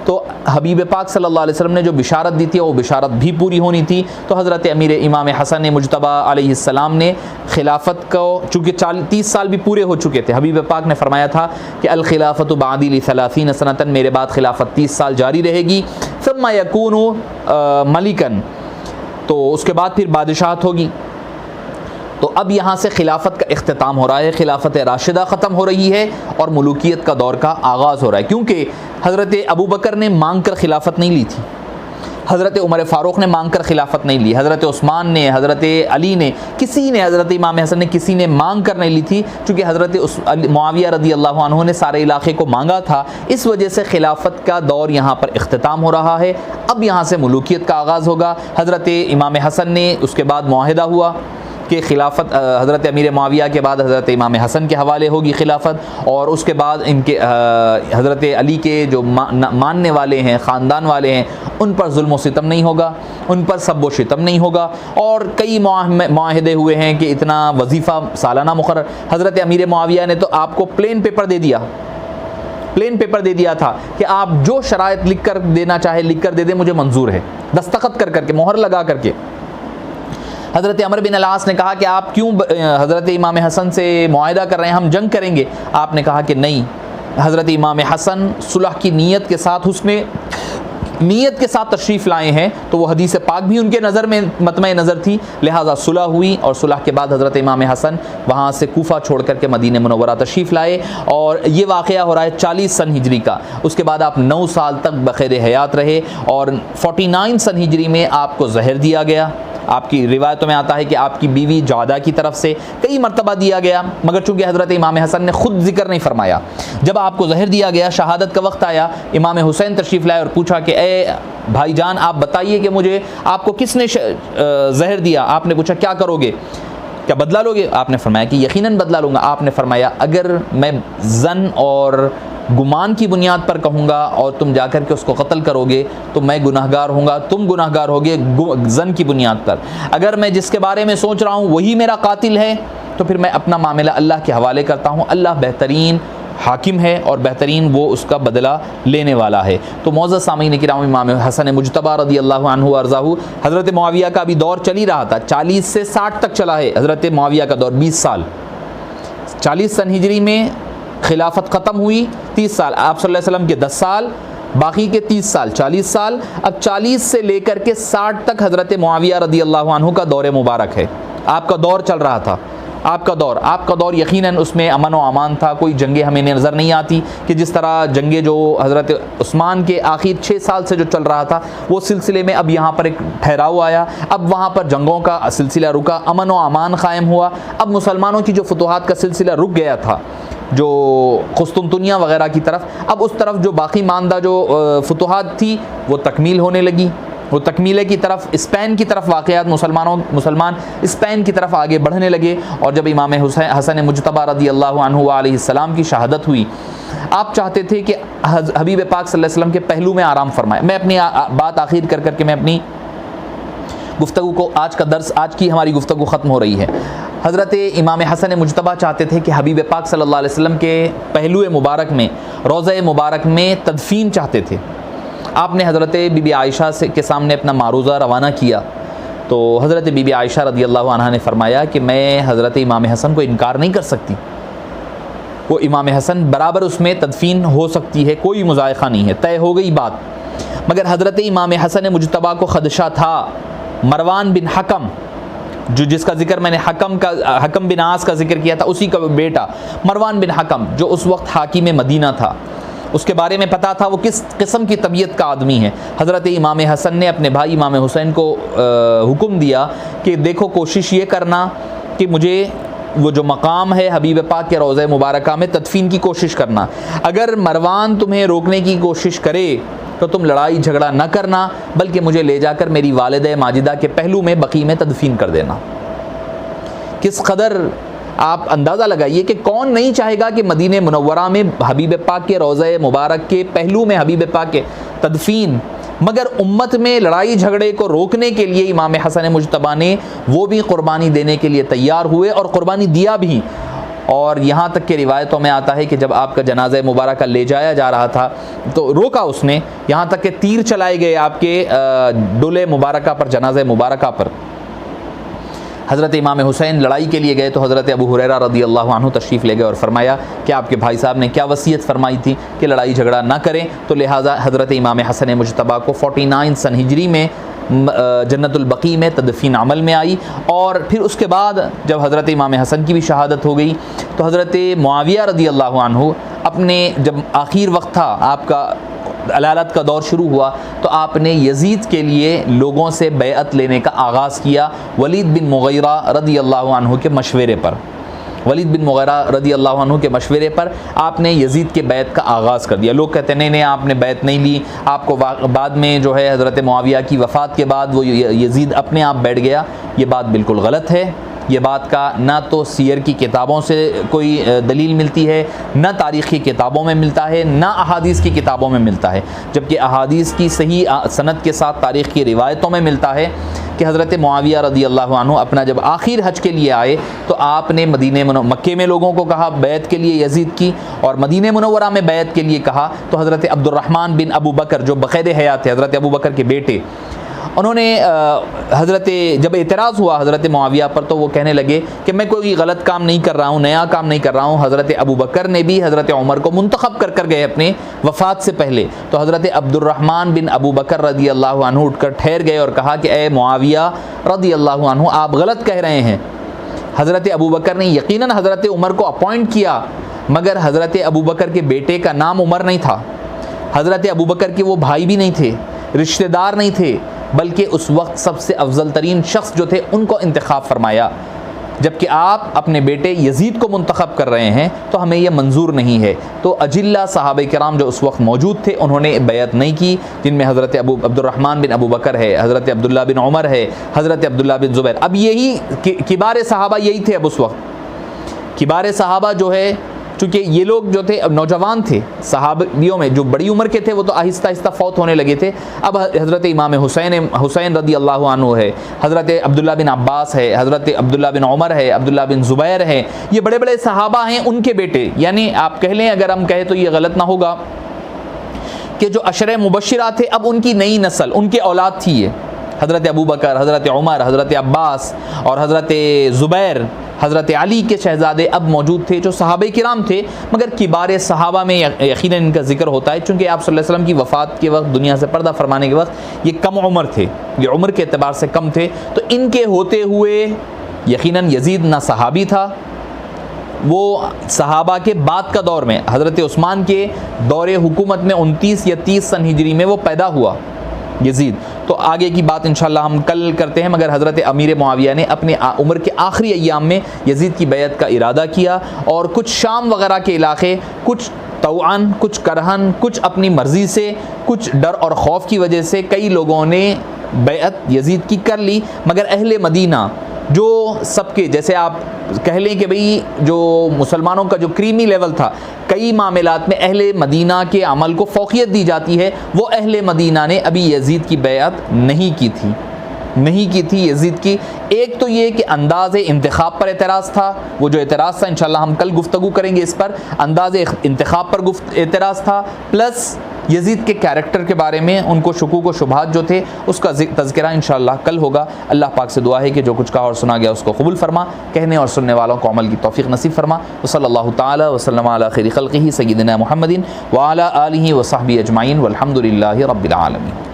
تو حبیب پاک صلی اللہ علیہ وسلم نے جو بشارت دی تھی وہ بشارت بھی پوری ہونی تھی۔ تو حضرت امیر امام حسن مجتبی علیہ السلام نے خلافت کو، چونکہ 30 سال بھی پورے ہو چکے تھے، حبیب پاک نے فرمایا تھا کہ الخلافت بعدی ل30 سنۃ، میرے بعد خلافت 30 سال جاری رہے گی، ثم یکون ملکن، تو اس کے بعد پھر بادشاہت ہوگی۔ تو اب یہاں سے خلافت کا اختتام ہو رہا ہے، خلافت راشدہ ختم ہو رہی ہے اور ملوکیت کا دور کا آغاز ہو رہا ہے، کیونکہ حضرت ابو بکر نے مانگ کر خلافت نہیں لی تھی، حضرت عمر فاروق نے مانگ کر خلافت نہیں لی، حضرت عثمان نے، حضرت علی نے، کسی نے، حضرت امام حسن نے، کسی نے مانگ کر نہیں لی تھی، چونکہ حضرت معاویہ رضی اللہ عنہ نے سارے علاقے کو مانگا تھا، اس وجہ سے خلافت کا دور یہاں پر اختتام ہو رہا ہے۔ اب یہاں سے ملوکیت کا آغاز ہوگا۔ حضرت امام حسن نے، اس کے بعد معاہدہ ہوا کہ خلافت حضرت امیر معاویہ کے بعد حضرت امام حسن کے حوالے ہوگی خلافت، اور اس کے بعد ان کے حضرت علی کے جو ماننے والے ہیں، خاندان والے ہیں، ان پر ظلم و ستم نہیں ہوگا، ان پر سب و شتم نہیں ہوگا، اور کئی معاہدے ہوئے ہیں کہ اتنا وظیفہ سالانہ مقرر۔ حضرت امیر معاویہ نے تو آپ کو پلین پیپر دے دیا تھا کہ آپ جو شرائط لکھ کر دینا چاہے لکھ کر دے دیں، مجھے منظور ہے، دستخط کر کر کے، مہر لگا کر کے۔ حضرت عمر بن العاص نے کہا کہ آپ کیوں حضرت امام حسن سے معاہدہ کر رہے ہیں، ہم جنگ کریں گے؟ آپ نے کہا کہ نہیں، حضرت امام حسن صلح کی نیت کے ساتھ، حسن نیت کے ساتھ تشریف لائے ہیں، تو وہ حدیث پاک بھی ان کے نظر میں مطمع نظر تھی، لہٰذا صلح ہوئی، اور صلح کے بعد حضرت امام حسن وہاں سے کوفہ چھوڑ کر کے مدینہ منورہ تشریف لائے، اور یہ واقعہ ہو رہا ہے 40 سن ہجری کا۔ اس کے بعد آپ 9 سال تک بخیر حیات رہے، اور 49 سن ہجری میں آپ کو زہر دیا گیا۔ آپ کی روایتوں میں آتا ہے کہ آپ کی بیوی جعدہ کی طرف سے کئی مرتبہ دیا گیا، مگر چونکہ حضرت امام حسن نے خود ذکر نہیں فرمایا۔ جب آپ کو زہر دیا گیا، شہادت کا وقت آیا، امام حسین تشریف لائے اور پوچھا کہ اے بھائی جان، آپ بتائیے کہ مجھے آپ کو کس نے زہر دیا؟ آپ نے پوچھا کیا کرو گے، کیا بدلہ لو گے؟ آپ نے فرمایا کہ یقیناً بدلہ لوں گا۔ آپ نے فرمایا اگر میں ظن اور گمان کی بنیاد پر کہوں گا اور تم جا کر کے اس کو قتل کرو گے تو میں گناہگار ہوں گا، تم گناہگار ہوگے ظن کی بنیاد پر۔ اگر میں جس کے بارے میں سوچ رہا ہوں وہی میرا قاتل ہے تو پھر میں اپنا معاملہ اللہ کے حوالے کرتا ہوں، اللہ بہترین حاکم ہے اور بہترین وہ اس کا بدلہ لینے والا ہے۔ تو معزز سامعین کرام، امام حسن مجتبیٰ رضی اللہ عنہ وارضاہ، حضرت معاویہ کا بھی دور چل ہی رہا تھا، 40 سے 60 تک چلا ہے حضرت معاویہ کا دور، 20 سال۔ 40 سن ہجری میں خلافت ختم ہوئی، 30 سال آپ صلی اللہ علیہ وسلم کے 10 سال، باقی کے 30 سال 40 سال، اب 40 سے لے کر کے 60 تک حضرت معاویہ رضی اللہ عنہ کا دور مبارک ہے۔ آپ کا دور چل رہا تھا، آپ کا دور یقیناً اس میں امن و امان تھا، کوئی جنگیں ہمیں نظر نہیں آتی کہ جس طرح جنگیں جو حضرت عثمان کے آخر 6 سال سے جو چل رہا تھا وہ سلسلے میں اب یہاں پر ایک ٹھہراؤ آیا، اب وہاں پر جنگوں کا سلسلہ رکا، امن و امان قائم ہوا۔ اب مسلمانوں کی جو فتوحات کا سلسلہ رک گیا تھا جو قسطنطنیہ وغیرہ کی طرف، اب اس طرف جو باقی ماندہ جو فتوحات تھی وہ تکمیل ہونے لگی، وہ تکمیلے کی طرف، اسپین کی طرف واقعات مسلمان اسپین کی طرف آگے بڑھنے لگے۔ اور جب امام حسن مجتبیٰ رضی اللہ عنہ علیہ السلام کی شہادت ہوئی، آپ چاہتے تھے کہ حبیب پاک صلی اللہ علیہ وسلم کے پہلو میں آرام فرمائے۔ میں اپنی بات آخر کر کے میں اپنی گفتگو کو آج کی ہماری گفتگو ختم ہو رہی ہے۔ حضرت امام حسن مجتبیٰ چاہتے تھے کہ حبیب پاک صلی اللہ علیہ وسلم کے پہلو مبارک میں، روضہ مبارک میں تدفین چاہتے تھے۔ آپ نے حضرت بی بی عائشہ کے سامنے اپنا معروضہ روانہ کیا تو حضرت بی بی عائشہ رضی اللہ عنہا نے فرمایا کہ میں حضرت امام حسن کو انکار نہیں کر سکتی، وہ امام حسن برابر اس میں تدفین ہو سکتی ہے، کوئی مذائقہ نہیں ہے، طے ہو گئی بات۔ مگر حضرت امام حسن مجتبیٰ کو خدشہ تھا، مروان بن حکم جس کا ذکر میں نے حکم بن عاص کا ذکر کیا تھا، اسی کا بیٹا مروان بن حکم جو اس وقت حاکم مدینہ تھا، اس کے بارے میں پتا تھا وہ کس قسم کی طبیعت کا آدمی ہے۔ حضرت امام حسن نے اپنے بھائی امام حسین کو حکم دیا کہ دیکھو کوشش یہ کرنا کہ مجھے وہ جو مقام ہے حبیب پاک کے روضہ مبارکہ میں تدفین کی کوشش کرنا، اگر مروان تمہیں روکنے کی کوشش کرے تو تم لڑائی جھگڑا نہ کرنا، بلکہ مجھے لے جا کر میری والدہ ماجدہ کے پہلو میں بقیع میں تدفین کر دینا۔ کس قدر آپ اندازہ لگائیے کہ کون نہیں چاہے گا کہ مدینہ منورہ میں حبیب پاک کے روضہ مبارک کے پہلو میں حبیب پاک کے تدفین، مگر امت میں لڑائی جھگڑے کو روکنے کے لیے امام حسن مجتبیٰ نے وہ بھی قربانی دینے کے لیے تیار ہوئے اور قربانی دیا بھی۔ اور یہاں تک کہ روایتوں میں آتا ہے کہ جب آپ کا جنازہ مبارکہ لے جایا جا رہا تھا تو روکا اس نے، یہاں تک کہ تیر چلائے گئے آپ کے ڈولے مبارکہ پر، جنازہ مبارکہ پر۔ حضرت امام حسین لڑائی کے لیے گئے تو حضرت ابو ہریرہ رضی اللہ عنہ تشریف لے گئے اور فرمایا کہ آپ کے بھائی صاحب نے کیا وصیت فرمائی تھی کہ لڑائی جھگڑا نہ کریں، تو لہٰذا حضرت امام حسن مجتبیٰ کو 49 سن ہجری میں جنت البقیع میں تدفین عمل میں آئی۔ اور پھر اس کے بعد جب حضرت امام حسن کی بھی شہادت ہو گئی تو حضرت معاویہ رضی اللہ عنہ اپنے جب آخر وقت تھا، آپ کا علالت کا دور شروع ہوا، تو آپ نے یزید کے لیے لوگوں سے بیعت لینے کا آغاز کیا، ولید بن مغیرہ رضی اللہ عنہ کے مشورے پر۔ ولید بن مغیرہ رضی اللہ عنہ کے مشورے پر آپ نے یزید کے بیعت کا آغاز کر دیا۔ لوگ کہتے ہیں نہیں آپ نے بیعت نہیں لی، آپ کو بعد میں جو ہے حضرت معاویہ کی وفات کے بعد وہ یزید اپنے آپ بیٹھ گیا۔ یہ بات بالکل غلط ہے، یہ بات کا نہ تو سیر کی کتابوں سے کوئی دلیل ملتی ہے، نہ تاریخ کی کتابوں میں ملتا ہے، نہ احادیث کی کتابوں میں ملتا ہے، جبکہ احادیث کی صحیح سند کے ساتھ تاریخ کی روایتوں میں ملتا ہے کہ حضرت معاویہ رضی اللہ عنہ اپنا جب آخر حج کے لیے آئے تو آپ نے مکے میں لوگوں کو کہا بیعت کے لیے یزید کی، اور مدینہ منورہ میں بیعت کے لیے کہا تو حضرت عبد الرحمن بن ابو بکر جو بقید حیات تھے، حضرت ابو بکر کے بیٹے، انہوں نے جب اعتراض ہوا حضرت معاویہ پر تو وہ کہنے لگے کہ میں کوئی غلط کام نہیں کر رہا ہوں، نیا کام نہیں کر رہا ہوں۔ حضرت ابو بکر نے بھی حضرت عمر کو منتخب کر گئے اپنے وفات سے پہلے، تو حضرت عبد الرحمن بن ابو بکر رضی اللہ عنہ اٹھ کر ٹھہر گئے اور کہا کہ اے معاویہ رضی اللہ عنہ آپ غلط کہہ رہے ہیں۔ حضرت ابو بکر نے یقیناً حضرت عمر کو اپوائنٹ کیا، مگر حضرت ابو بکر کے بیٹے کا نام عمر نہیں تھا، حضرت ابو بکر کے وہ بھائی بھی نہیں تھے، رشتہ دار نہیں تھے، بلکہ اس وقت سب سے افضل ترین شخص جو تھے ان کو انتخاب فرمایا۔ جبکہ آپ اپنے بیٹے یزید کو منتخب کر رہے ہیں تو ہمیں یہ منظور نہیں ہے۔ تو اجلہ صحابہ کرام جو اس وقت موجود تھے انہوں نے بیعت نہیں کی، جن میں حضرت عبد الرحمن بن ابو بکر ہے، حضرت عبداللہ بن عمر ہے، حضرت عبداللہ بن زبیر۔ اب یہی کبار صحابہ یہی تھے۔ اب اس وقت کبار صحابہ جو ہے چونکہ یہ لوگ جو تھے اب نوجوان تھے، صحابیوں میں جو بڑی عمر کے تھے وہ تو آہستہ آہستہ فوت ہونے لگے تھے. اب حضرت امام حسین رضی اللہ عنہ ہے، حضرت عبداللہ بن عباس ہے، حضرت عبداللہ بن عمر ہے، عبداللہ بن زبیر ہے، یہ بڑے بڑے صحابہ ہیں، ان کے بیٹے، یعنی آپ کہہ لیں اگر ہم کہیں تو یہ غلط نہ ہوگا کہ جو عشرہ مبشرات تھے اب ان کی نئی نسل، ان کے اولاد تھی یہ، حضرت ابو بکر، حضرت عمر، حضرت عباس اور حضرت زبیر، حضرت علی کے شہزادے اب موجود تھے جو صحابہ کرام تھے، مگر کبار صحابہ میں یقیناً ان کا ذکر ہوتا ہے چونکہ آپ صلی اللہ علیہ وسلم کی وفات کے وقت، دنیا سے پردہ فرمانے کے وقت یہ کم عمر تھے، یہ عمر کے اعتبار سے کم تھے. تو ان کے ہوتے ہوئے یقیناً یزید نہ صحابی تھا، وہ صحابہ کے بعد کا دور میں حضرت عثمان کے دور حکومت میں 29 یا 30 سن ہجری میں وہ پیدا ہوا یزید. تو آگے کی بات انشاءاللہ ہم کل کرتے ہیں، مگر حضرت امیر معاویہ نے اپنے عمر کے آخری ایام میں یزید کی بیعت کا ارادہ کیا، اور کچھ شام وغیرہ کے علاقے، کچھ طوعاً، کچھ کرہن، کچھ اپنی مرضی سے، کچھ ڈر اور خوف کی وجہ سے کئی لوگوں نے بیعت یزید کی کر لی، مگر اہل مدینہ جو سب کے جیسے آپ کہہ لیں کہ بھئی جو مسلمانوں کا جو کریمی لیول تھا، کئی معاملات میں اہل مدینہ کے عمل کو فوقیت دی جاتی ہے، وہ اہل مدینہ نے ابھی یزید کی بیعت نہیں کی تھی یزید کی. ایک تو یہ کہ انداز انتخاب پر اعتراض تھا، وہ جو اعتراض تھا انشاءاللہ ہم کل گفتگو کریں گے اس پر، انداز انتخاب پر اعتراض تھا، پلس یزید کے کیریکٹر کے بارے میں ان کو شکوک و شبہات جو تھے اس کا تذکرہ انشاءاللہ کل ہوگا. اللہ پاک سے دعا ہے کہ جو کچھ کہا اور سنا گیا اس کو قبول فرما، کہنے اور سننے والوں کو عمل کی توفیق نصیب فرما. وصلی اللہ تعالی وسلم علی خیر خلقہ سیدنا محمد وعلی آلہ وصحبہ اجمعین والحمد للہ رب العالمین.